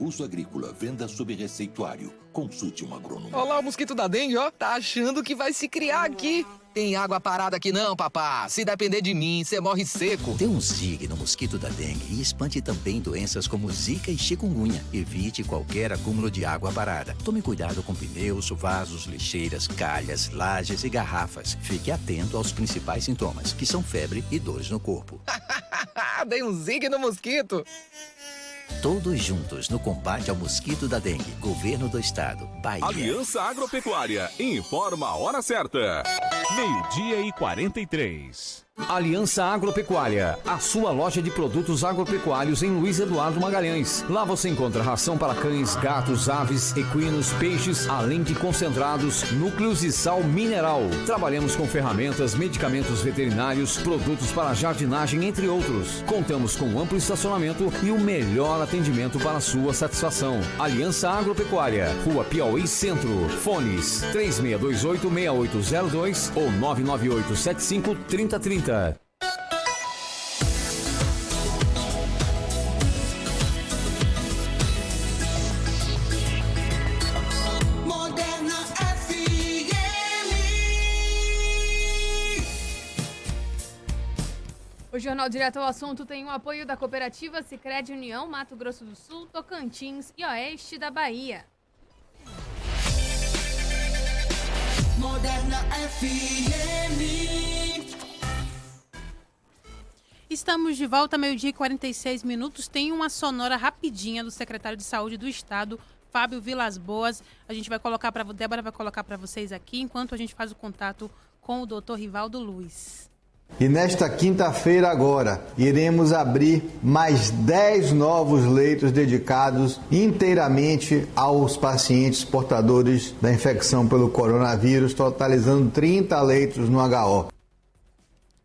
Uso agrícola, venda sob receituário. Consulte um agrônomo. Olha lá o mosquito da dengue, ó. Tá achando que vai se criar aqui. Tem água parada aqui não, papá. Se depender de mim, você morre seco. Dê um Zig no mosquito da dengue e espante também doenças como zika e chikungunya. Evite qualquer acúmulo de água parada. Tome cuidado com pneus, vasos, lixeiras, calhas, lajes e garrafas. Fique atento aos principais sintomas, que são febre e dores no corpo. Dei um Zig no mosquito. Todos juntos no combate ao mosquito da dengue. Governo do Estado, Bahia. Aliança Agropecuária informa a hora certa. 12h43. Aliança Agropecuária, a sua loja de produtos agropecuários em Luiz Eduardo Magalhães. Lá você encontra ração para cães, gatos, aves, equinos, peixes, além de concentrados, núcleos e sal mineral. Trabalhamos com ferramentas, medicamentos veterinários, produtos para jardinagem, entre outros. Contamos com amplo estacionamento e o melhor atendimento para sua satisfação. Aliança Agropecuária, Rua Piauí Centro. Fones 3628-6802 ou 99875-3030. Moderna FM. O Jornal Direto ao Assunto tem o apoio da cooperativa Sicredi União, Mato Grosso do Sul, Tocantins e Oeste da Bahia. Moderna FM. Estamos de volta, 12h46. Tem uma sonora rapidinha do secretário de Saúde do Estado, Fábio Vilas Boas. A gente vai colocar para Débora vai colocar para vocês aqui, enquanto a gente faz o contato com o Dr. Rivaldo Luiz. E nesta quinta-feira agora, iremos abrir mais 10 novos leitos dedicados inteiramente aos pacientes portadores da infecção pelo coronavírus, totalizando 30 leitos no HO.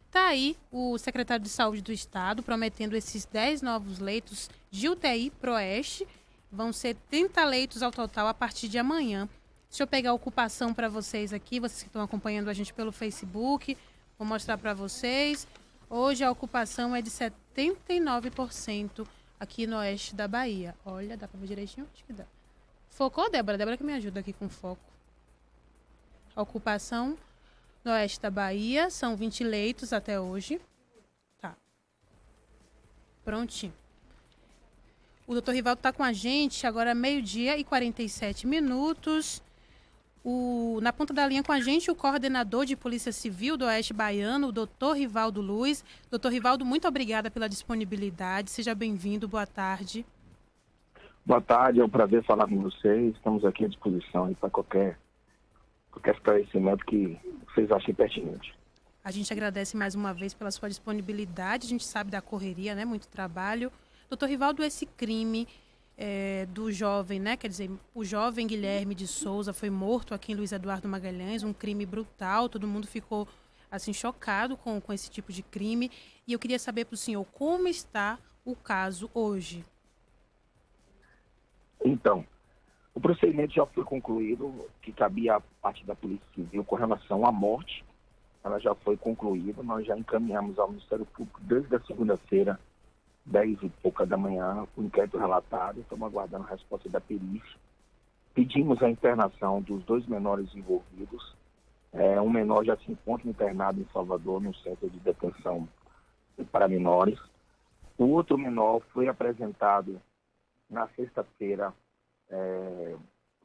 Está aí o secretário de Saúde do Estado prometendo esses 10 novos leitos de UTI Proeste. Vão ser 30 leitos ao total a partir de amanhã. Deixa eu pegar a ocupação para vocês aqui, vocês que estão acompanhando a gente pelo Facebook. Vou mostrar para vocês. Hoje a ocupação é de 79% aqui no oeste da Bahia. Olha, dá para ver direitinho? Acho que dá. Focou, Débora? Débora que me ajuda aqui com foco. A ocupação no oeste da Bahia são 20 leitos até hoje. Tá. Prontinho. O doutor Rivaldo está com a gente agora 12h47. Na ponta da linha com a gente, o coordenador de Polícia Civil do Oeste Baiano, o doutor Rivaldo Luiz. Doutor Rivaldo, muito obrigada pela disponibilidade. Seja bem-vindo, boa tarde. Boa tarde, é um prazer falar com vocês. Estamos aqui à disposição para qualquer esclarecimento que vocês achem pertinente. A gente agradece mais uma vez pela sua disponibilidade. A gente sabe da correria, né? Muito trabalho. Doutor Rivaldo, esse crime do jovem, né? Quer dizer, o jovem Guilherme de Souza foi morto aqui em Luiz Eduardo Magalhães, um crime brutal, todo mundo ficou assim chocado com esse tipo de crime. E eu queria saber para o senhor como está o caso hoje. Então, o procedimento já foi concluído, que cabia a parte da Polícia Civil com relação à morte. Ela já foi concluída, nós já encaminhamos ao Ministério Público desde a segunda-feira, 10 e pouca da manhã, o inquérito relatado, estamos aguardando a resposta da perícia. Pedimos a internação dos 2 menores envolvidos. Um menor já se encontra internado em Salvador, no centro de detenção para menores. O outro menor foi apresentado na sexta-feira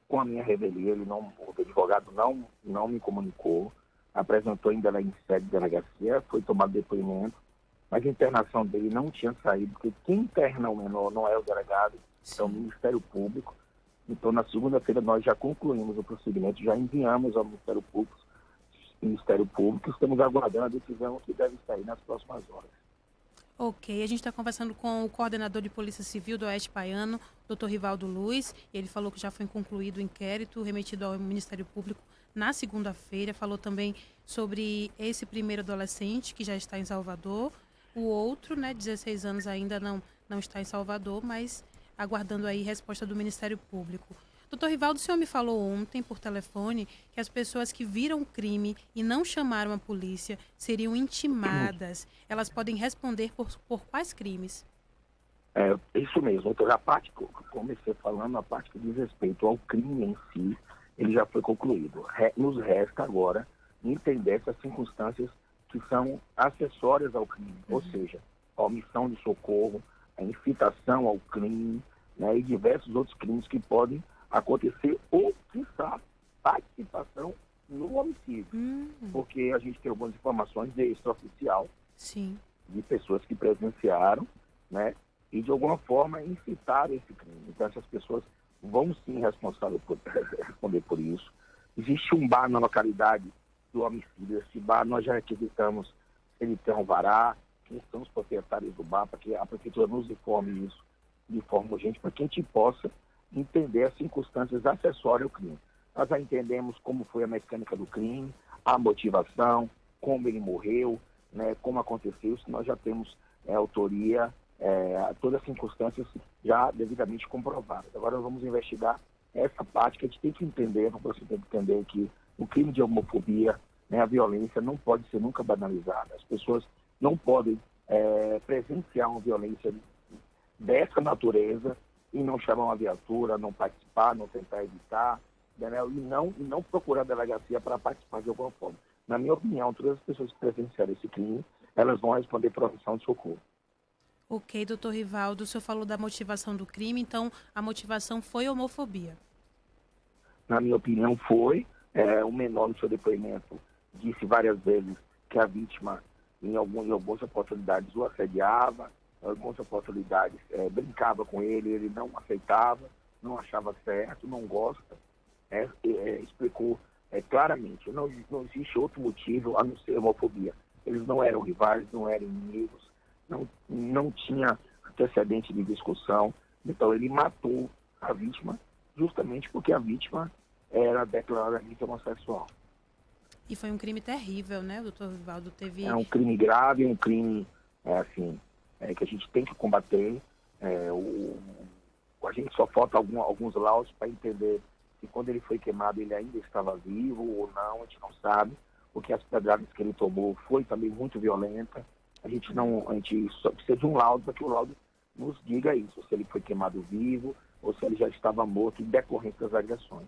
com a minha revelia. O advogado não me comunicou, apresentou em sede de delegacia, foi tomado depoimento, mas a internação dele não tinha saído, porque quem interna o menor não é o delegado, é o Ministério Público. Então, na segunda-feira, nós já concluímos o procedimento, já enviamos ao Ministério Público, estamos aguardando a decisão que deve sair nas próximas horas. Ok, a gente está conversando com o coordenador de Polícia Civil do Oeste Baiano, Dr. Rivaldo Luiz, e ele falou que já foi concluído o inquérito remetido ao Ministério Público na segunda-feira. Falou também sobre esse primeiro adolescente que já está em Salvador. O outro, né, 16 anos, ainda não está em Salvador, mas aguardando aí resposta do Ministério Público. Doutor Rivaldo, o senhor me falou ontem por telefone que as pessoas que viram o crime e não chamaram a polícia seriam intimadas. Elas podem responder por quais crimes? Isso mesmo, doutor. A parte que eu comecei falando, a parte que diz respeito ao crime em si, ele já foi concluído. Nos resta agora entender essas circunstâncias que são acessórias ao crime, ou seja, a omissão de socorro, a incitação ao crime, né, e diversos outros crimes que podem acontecer ou, quiçá, participação no homicídio. Porque a gente tem algumas informações de extraoficial, de pessoas que presenciaram, né, e de alguma forma incitaram esse crime. Então essas pessoas vão sim responder por isso. Existe um bar na localidade do homicídio. Esse bar nós já requisitamos se ele tem um alvará, quem são os proprietários do bar, para que a prefeitura nos informe isso de forma urgente, para que a gente possa entender as circunstâncias acessórias ao crime. Nós já entendemos como foi a mecânica do crime, a motivação, como ele morreu, né, como aconteceu isso. Nós já temos autoria, todas as circunstâncias já devidamente comprovadas. Agora nós vamos investigar essa parte que a gente tem que entender, você tem que entender que o crime de homofobia, né, a violência não pode ser nunca banalizada. As pessoas não podem presenciar uma violência dessa natureza e não chamar uma viatura, não participar, não tentar evitar, né, e não procurar a delegacia para participar de alguma forma. Na minha opinião, todas as pessoas que presenciaram esse crime, elas vão responder por omissão de socorro. Ok, doutor Rivaldo, o senhor falou da motivação do crime, então a motivação foi homofobia? Na minha opinião, foi. O menor, no seu depoimento, disse várias vezes que a vítima em algumas oportunidades o assediava, em algumas oportunidades brincava com ele não aceitava, não achava certo, não gosta. Explicou claramente, não existe outro motivo a não ser homofobia. Eles não eram rivais, não eram inimigos, não tinha antecedente de discussão. Então ele matou a vítima justamente porque a vítima era declaradamente homossexual. E foi um crime terrível, né, doutor Rivaldo? É um crime grave, um crime que a gente tem que combater. A gente só falta alguns laudos para entender se quando ele foi queimado ele ainda estava vivo ou não, a gente não sabe, porque as pedradas que ele tomou foi também muito violenta. A gente só precisa de um laudo para que o laudo nos diga isso, se ele foi queimado vivo ou se ele já estava morto em decorrência das agressões.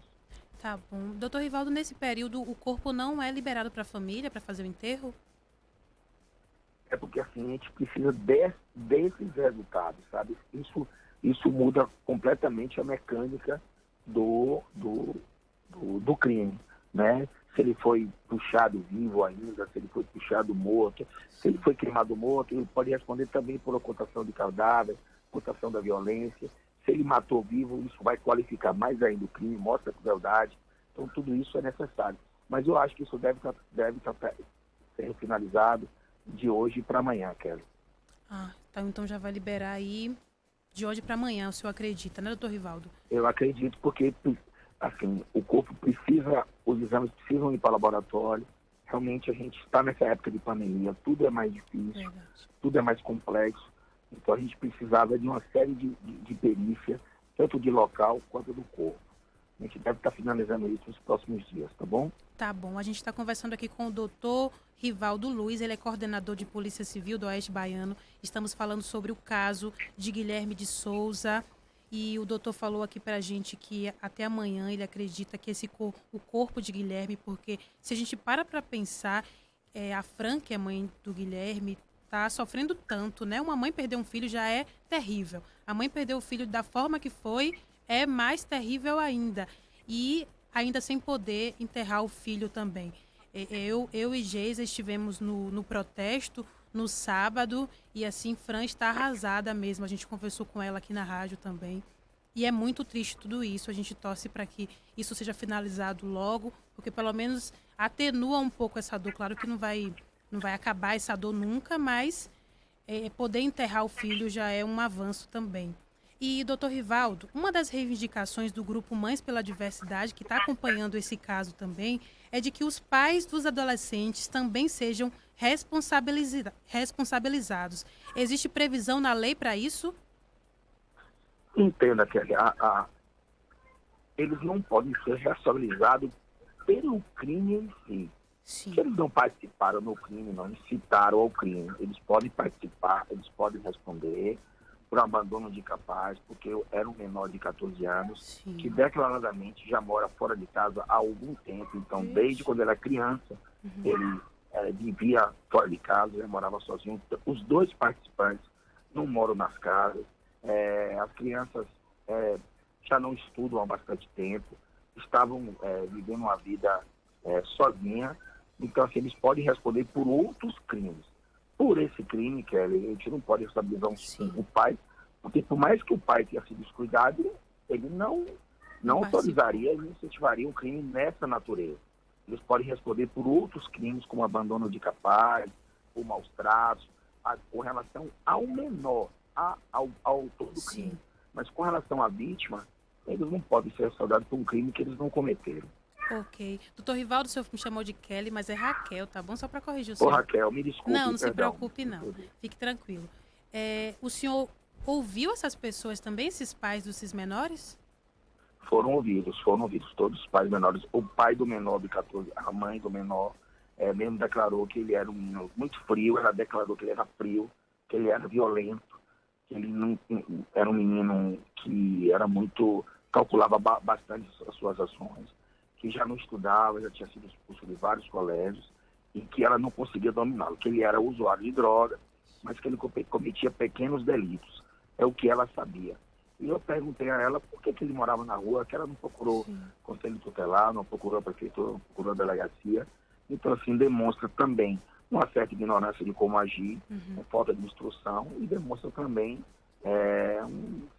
Tá bom. Doutor Rivaldo, nesse período o corpo não é liberado para a família para fazer o enterro? É porque assim, a gente precisa desses resultados, sabe? Isso muda completamente a mecânica do crime, né? Se ele foi puxado vivo ainda, se ele foi puxado morto, se ele foi queimado morto, ele pode responder também por ocultação de cadáver, ocultação da violência. Se ele matou vivo, isso vai qualificar mais ainda o crime, mostra a crueldade. Então tudo isso é necessário. Mas eu acho que isso deve estar sendo finalizado de hoje para amanhã, Kelly. Então já vai liberar aí de hoje para amanhã, o senhor acredita, né, doutor Rivaldo? Eu acredito porque, assim, o corpo precisa, os exames precisam ir para o laboratório. Realmente a gente está nessa época de pandemia, tudo é mais difícil, tudo é mais complexo. Então a gente precisava de uma série de perícia, tanto de local quanto do corpo. A gente deve estar finalizando isso nos próximos dias, tá bom? Tá bom. A gente está conversando aqui com o doutor Rivaldo Luiz, ele é coordenador de Polícia Civil do Oeste Baiano. Estamos falando sobre o caso de Guilherme de Souza. E o doutor falou aqui pra gente que até amanhã ele acredita que o corpo de Guilherme, porque se a gente para pensar, a Fran, que é mãe do Guilherme, tá sofrendo tanto, né? Uma mãe perder um filho já é terrível. A mãe perder o filho da forma que foi é mais terrível ainda. E ainda sem poder enterrar o filho também. Eu e Geisa estivemos no protesto no sábado e assim, Fran está arrasada mesmo. A gente conversou com ela aqui na rádio também. E é muito triste tudo isso. A gente torce para que isso seja finalizado logo, porque pelo menos atenua um pouco essa dor. Claro que não vai acabar essa dor nunca, mas poder enterrar o filho já é um avanço também. E, doutor Rivaldo, uma das reivindicações do grupo Mães pela Diversidade, que está acompanhando esse caso também, é de que os pais dos adolescentes também sejam responsabilizados. Existe previsão na lei para isso? Entenda, Kelly, eles não podem ser responsabilizados pelo crime em si. Sim. Se eles não participaram no crime, não incitaram ao crime, eles podem participar, eles podem responder por abandono de capaz, porque eu era um menor de 14 anos, que declaradamente já mora fora de casa há algum tempo. Então, desde quando era criança, ele vivia fora de casa, já morava sozinho. Os dois participantes não moram nas casas. As crianças já não estudam há bastante tempo, estavam vivendo uma vida sozinha. Então, assim, eles podem responder por outros crimes. Por esse crime, Kelly, a gente não pode responsabilizar o pai, porque por mais que o pai tenha sido descuidado, ele não autorizaria, ele incentivaria um crime nessa natureza. Eles podem responder por outros crimes, como abandono de capaz, ou maus tratos, com relação ao menor, ao autor do crime. Mas com relação à vítima, eles não podem ser responsáveis por um crime que eles não cometeram. Ok. Doutor Rivaldo, o senhor me chamou de Kelly, mas é Raquel, tá bom? Só para corrigir o senhor. Raquel, me desculpe. Não se preocupe, não. Fique tranquilo. O senhor ouviu essas pessoas também, esses pais desses menores? Foram ouvidos todos os pais menores. O pai do menor de 14, a mãe do menor, mesmo declarou que ele era um menino muito frio, ela declarou que ele era frio, que ele era violento, que ele não era um menino que era muito, calculava bastante as suas ações, que já não estudava, já tinha sido expulso de vários colégios e que ela não conseguia dominá-lo, que ele era usuário de droga, mas que ele cometia pequenos delitos. É o que ela sabia. E eu perguntei a ela por que ele morava na rua, que ela não procurou conselho tutelar, não procurou a prefeitura, não procurou a delegacia. Então, assim, demonstra também uma certa ignorância de como agir, falta de instrução, e demonstra também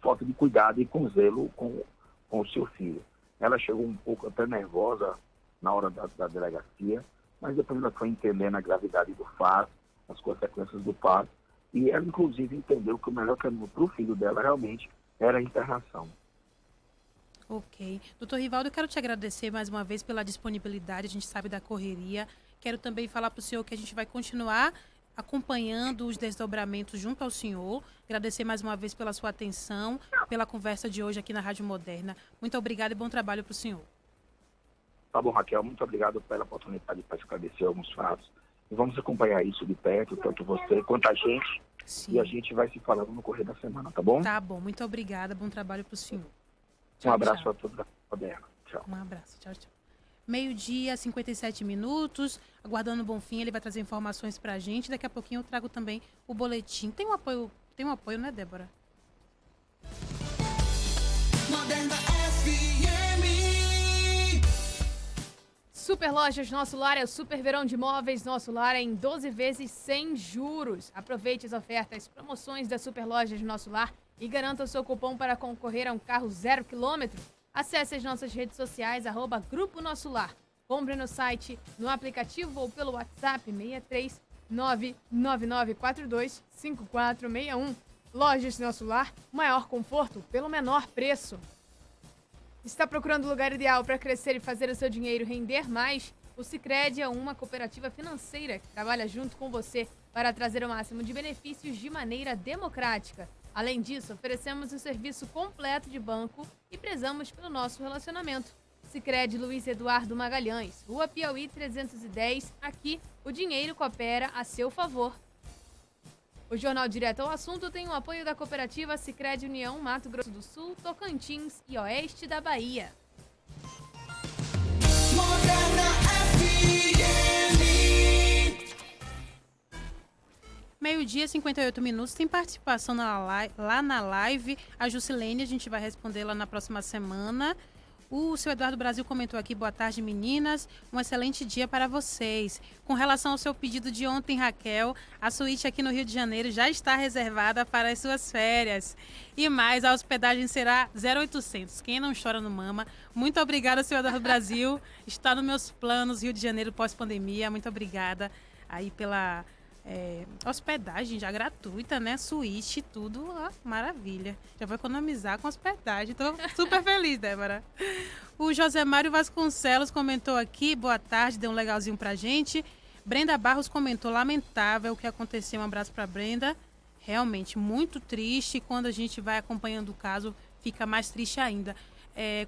falta de cuidado e com zelo com o seu filho. Ela chegou um pouco até nervosa na hora da delegacia, mas depois ela foi entendendo a gravidade do fato, as consequências do fato, e ela inclusive entendeu que o melhor caminho para o filho dela realmente era a internação. Ok. Doutor Rivaldo, eu quero te agradecer mais uma vez pela disponibilidade, a gente sabe da correria. Quero também falar para o senhor que a gente vai continuar acompanhando os desdobramentos junto ao senhor. Agradecer mais uma vez pela sua atenção, pela conversa de hoje aqui na Rádio Moderna. Muito obrigada e bom trabalho para o senhor. Tá bom, Raquel, muito obrigado pela oportunidade para esclarecer alguns fatos. E vamos acompanhar isso de perto, tanto você quanto a gente. Sim. E a gente vai se falando no correr da semana, tá bom? Tá bom, muito obrigada, bom trabalho para o senhor. Um abraço a todos da Moderna. Tchau. Um abraço, tchau, tchau. 12h57, aguardando o Bonfim, ele vai trazer informações pra gente. Daqui a pouquinho eu trago também o boletim. Tem um apoio, né, Débora? Moderna FM. Super Lojas Nosso Lar é o super verão de móveis Nosso Lar em 12 vezes sem juros. Aproveite as ofertas, promoções da Super Lojas Nosso Lar e garanta o seu cupom para concorrer a um carro 0 km. Acesse as nossas redes sociais, @Grupo Nosso Lar. Compre no site, no aplicativo ou pelo WhatsApp 63 99942 5461. Lojas Nosso Lar, maior conforto pelo menor preço. Está procurando o lugar ideal para crescer e fazer o seu dinheiro render mais? O Sicredi é uma cooperativa financeira que trabalha junto com você para trazer o máximo de benefícios de maneira democrática. Além disso, oferecemos um serviço completo de banco e prezamos pelo nosso relacionamento. Sicredi Luiz Eduardo Magalhães, Rua Piauí 310. Aqui, o dinheiro coopera a seu favor. O Jornal Direto ao Assunto tem o apoio da cooperativa Sicredi União Mato Grosso do Sul, Tocantins e Oeste da Bahia. Meio-dia, 58 minutos. Tem participação lá na live. A Jusilene, a gente vai responder lá na próxima semana. O seu Eduardo Brasil comentou aqui: boa tarde, meninas. Um excelente dia para vocês. Com relação ao seu pedido de ontem, Raquel, a suíte aqui no Rio de Janeiro já está reservada para as suas férias. E mais, a hospedagem será 0800. Quem não chora não mama. Muito obrigada, seu Eduardo Brasil. Está nos meus planos, Rio de Janeiro pós-pandemia. Muito obrigada aí pela hospedagem já gratuita, né? Suíte, tudo, ó, maravilha. Já vou economizar com hospedagem. Tô super feliz, Débora. O José Mário Vasconcelos comentou aqui: boa tarde, deu um legalzinho pra gente. Brenda Barros comentou: lamentável o que aconteceu. Um abraço pra Brenda. Realmente muito triste. Quando a gente vai acompanhando o caso, fica mais triste ainda.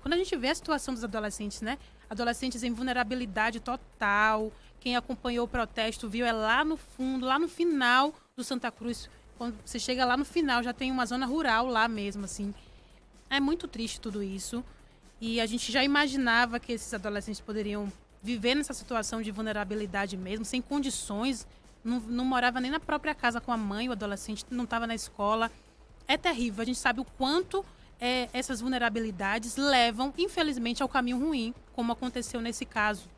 Quando a gente vê a situação dos adolescentes, né? Adolescentes em vulnerabilidade total. Quem acompanhou o protesto viu, lá no fundo, lá no final do Santa Cruz. Quando você chega lá no final, já tem uma zona rural lá mesmo, assim. É muito triste tudo isso. E a gente já imaginava que esses adolescentes poderiam viver nessa situação de vulnerabilidade mesmo, sem condições. Não morava nem na própria casa com a mãe, o adolescente não estava na escola. É terrível. A gente sabe o quanto essas vulnerabilidades levam, infelizmente, ao caminho ruim, como aconteceu nesse caso.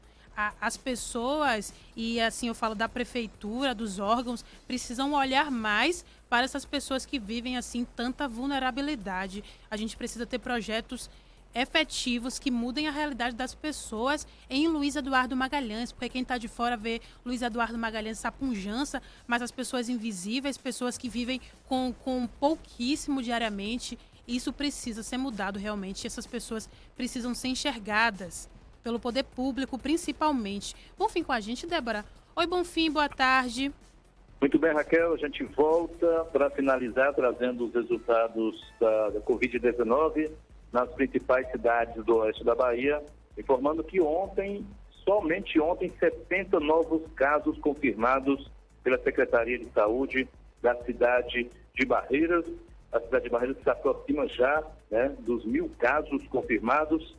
As pessoas, e assim eu falo da prefeitura, dos órgãos, precisam olhar mais para essas pessoas que vivem assim tanta vulnerabilidade. A gente precisa ter projetos efetivos que mudem a realidade das pessoas em Luiz Eduardo Magalhães, porque quem está de fora vê Luiz Eduardo Magalhães, essa pujança, mas as pessoas invisíveis, pessoas que vivem com pouquíssimo diariamente, isso precisa ser mudado realmente. Essas pessoas precisam ser enxergadas pelo poder público, principalmente. Bonfim com a gente, Débora. Oi, Bonfim, boa tarde. Muito bem, Raquel, a gente volta para finalizar trazendo os resultados da Covid-19 nas principais cidades do oeste da Bahia, informando que somente ontem, 70 novos casos confirmados pela Secretaria de Saúde da cidade de Barreiras. A cidade de Barreiras se aproxima já, né, dos 1.000 casos confirmados.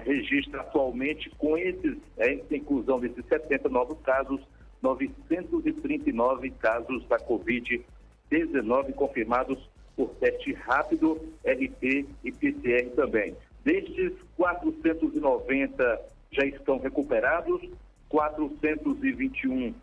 Registra atualmente, com essa inclusão desses 70 novos casos, 939 casos da Covid-19 confirmados por teste rápido, RT e PCR também. Destes, 490 já estão recuperados, 421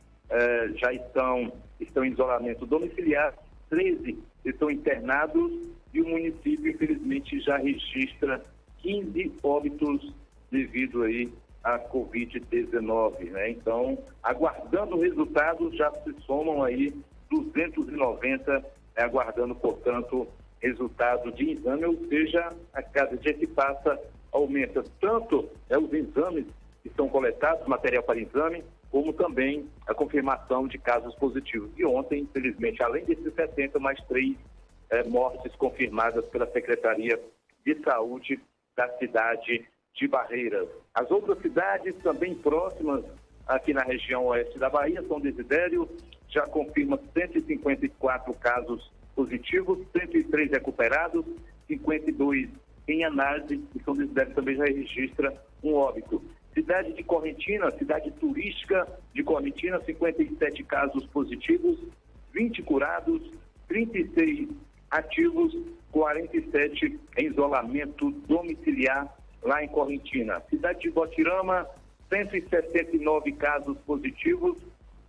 já estão em isolamento domiciliar, 13 estão internados e o município, infelizmente, já registra 15 óbitos devido aí à Covid-19, né? Então, aguardando resultados, já se somam aí 290, aguardando, portanto, resultado de exame, ou seja, a cada dia que passa, aumenta tanto os exames que são coletados, material para exame, como também a confirmação de casos positivos. E ontem, infelizmente, além desses 70, mais 3 mortes confirmadas pela Secretaria de Saúde da cidade de Barreiras. As outras cidades também próximas aqui na região oeste da Bahia, São Desidério, já confirma 154 casos positivos, 103 recuperados, 52 em análise, e São Desidério também já registra um óbito. Cidade de Correntina, cidade turística de Correntina, 57 casos positivos, 20 curados, 36 ativos, 47 em isolamento domiciliar lá em Correntina. Cidade de Botirama, 169 casos positivos,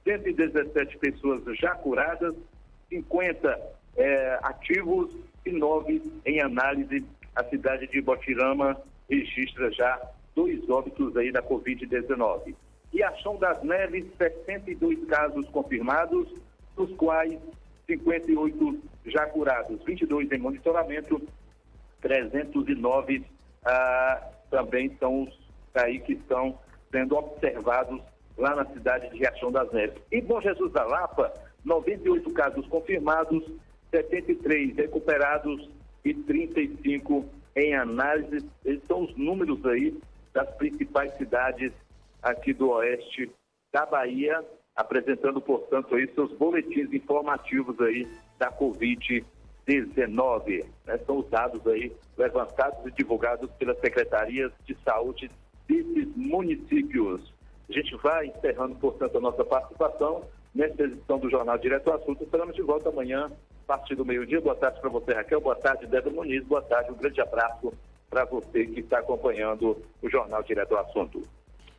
117 pessoas já curadas, 50 ativos e 9 em análise. A cidade de Botirama registra já 2 óbitos aí da Covid-19. E a Chão das Neves, 62 casos confirmados, dos quais 58 já curados, 22 em monitoramento, 309 também são os aí que estão sendo observados lá na cidade de Riachão das Neves. Em Bom Jesus da Lapa, 98 casos confirmados, 73 recuperados e 35 em análise. Esses são os números aí das principais cidades aqui do oeste da Bahia, apresentando, portanto, aí seus boletins informativos aí da Covid-19. Né? São os dados aí levantados e divulgados pelas secretarias de saúde desses municípios. A gente vai encerrando, portanto, a nossa participação nesta edição do Jornal Direto ao Assunto. Estaremos de volta amanhã, a partir do meio-dia. Boa tarde para você, Raquel. Boa tarde, Débora Muniz. Boa tarde, um grande abraço para você que está acompanhando o Jornal Direto ao Assunto.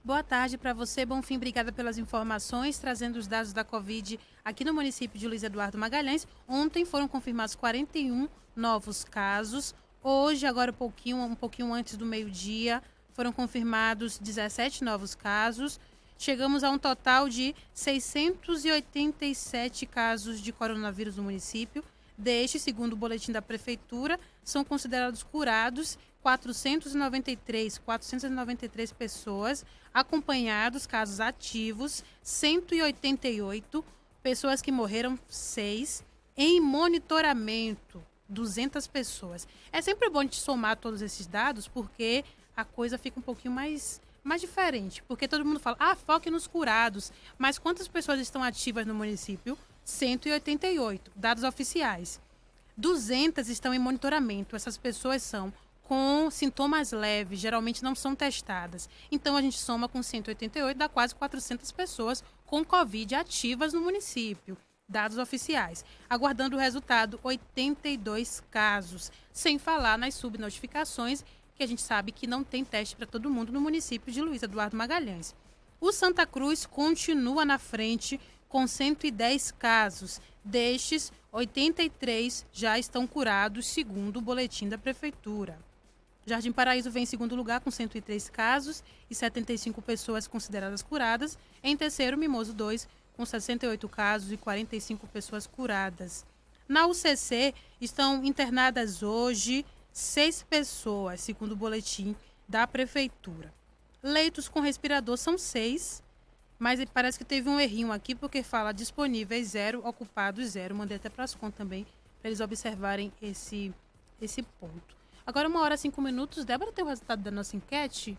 Boa tarde para você, Bonfim, obrigada pelas informações, trazendo os dados da Covid aqui no município de Luiz Eduardo Magalhães. Ontem foram confirmados 41 novos casos. Hoje, agora um pouquinho antes do meio-dia, foram confirmados 17 novos casos. Chegamos a um total de 687 casos de coronavírus no município. Destes, segundo o boletim da Prefeitura, são considerados curados 493 pessoas, acompanhados, casos ativos, 188, pessoas que morreram, 6, em monitoramento, 200 pessoas. É sempre bom a gente somar todos esses dados, porque a coisa fica um pouquinho mais diferente, porque todo mundo fala, foque nos curados, mas quantas pessoas estão ativas no município? 188, dados oficiais. 200 estão em monitoramento, essas pessoas são com sintomas leves, geralmente não são testadas. Então, a gente soma com 188, dá quase 400 pessoas com Covid ativas no município. Dados oficiais. Aguardando o resultado, 82 casos. Sem falar nas subnotificações, que a gente sabe que não tem teste para todo mundo no município de Luiz Eduardo Magalhães. O Santa Cruz continua na frente com 110 casos. Destes, 83 já estão curados, segundo o boletim da Prefeitura. Jardim Paraíso vem em segundo lugar com 103 casos e 75 pessoas consideradas curadas. Em terceiro, Mimoso 2, com 68 casos e 45 pessoas curadas. Na UCC, estão internadas hoje 6 pessoas, segundo o boletim da Prefeitura. Leitos com respirador são 6, mas parece que teve um errinho aqui, porque fala disponíveis 0, ocupados 0. Mandei até para as contas também, para eles observarem esse ponto. Agora, 1h05. Débora, tem o resultado da nossa enquete?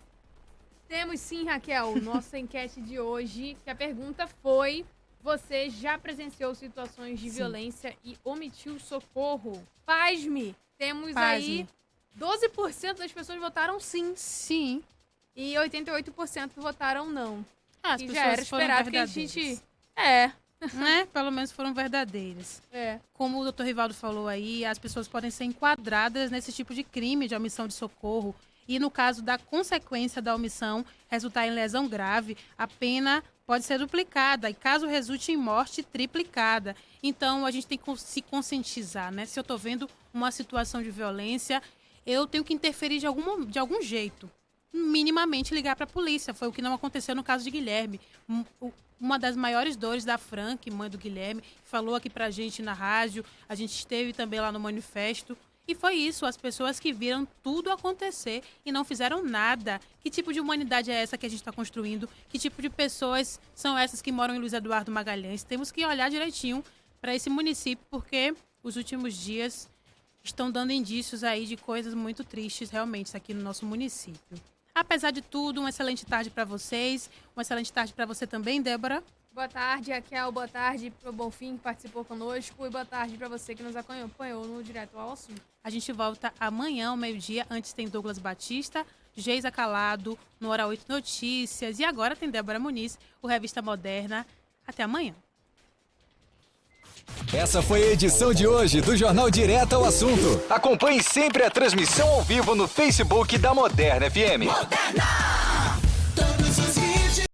Temos sim, Raquel. Nossa enquete de hoje, que a pergunta foi: você já presenciou situações de violência e omitiu socorro? Pasme! Temos aí 12% das pessoas votaram sim. Sim. E 88% votaram não. As que pessoas já era esperado que a gente... Né? Pelo menos foram verdadeiras. Como o doutor Rivaldo falou aí, as pessoas podem ser enquadradas nesse tipo de crime de omissão de socorro. E no caso da consequência da omissão resultar em lesão grave, a pena pode ser duplicada e, caso resulte em morte, triplicada. Então, a gente tem que se conscientizar, né? Se eu estou vendo uma situação de violência, eu tenho que interferir de algum jeito. Minimamente ligar para a polícia. Foi o que não aconteceu no caso de Guilherme. Uma das maiores dores da Frank, mãe do Guilherme, falou aqui pra gente na rádio, a gente esteve também lá no manifesto. E foi isso, as pessoas que viram tudo acontecer e não fizeram nada. Que tipo de humanidade é essa que a gente está construindo? Que tipo de pessoas são essas que moram em Luiz Eduardo Magalhães? Temos que olhar direitinho para esse município, porque os últimos dias estão dando indícios aí de coisas muito tristes realmente aqui no nosso município. Apesar de tudo, uma excelente tarde para vocês, uma excelente tarde para você também, Débora. Boa tarde, Raquel. Boa tarde para o Bonfim, que participou conosco. E boa tarde para você que nos acompanhou no Direto ao Assunto. A gente volta amanhã, ao meio-dia. Antes tem Douglas Batista, Geisa Calado, no Hora 8 Notícias. E agora tem Débora Muniz, o Revista Moderna. Até amanhã. Essa foi a edição de hoje do Jornal Direto ao Assunto. Acompanhe sempre a transmissão ao vivo no Facebook da Moderna FM. Moderna!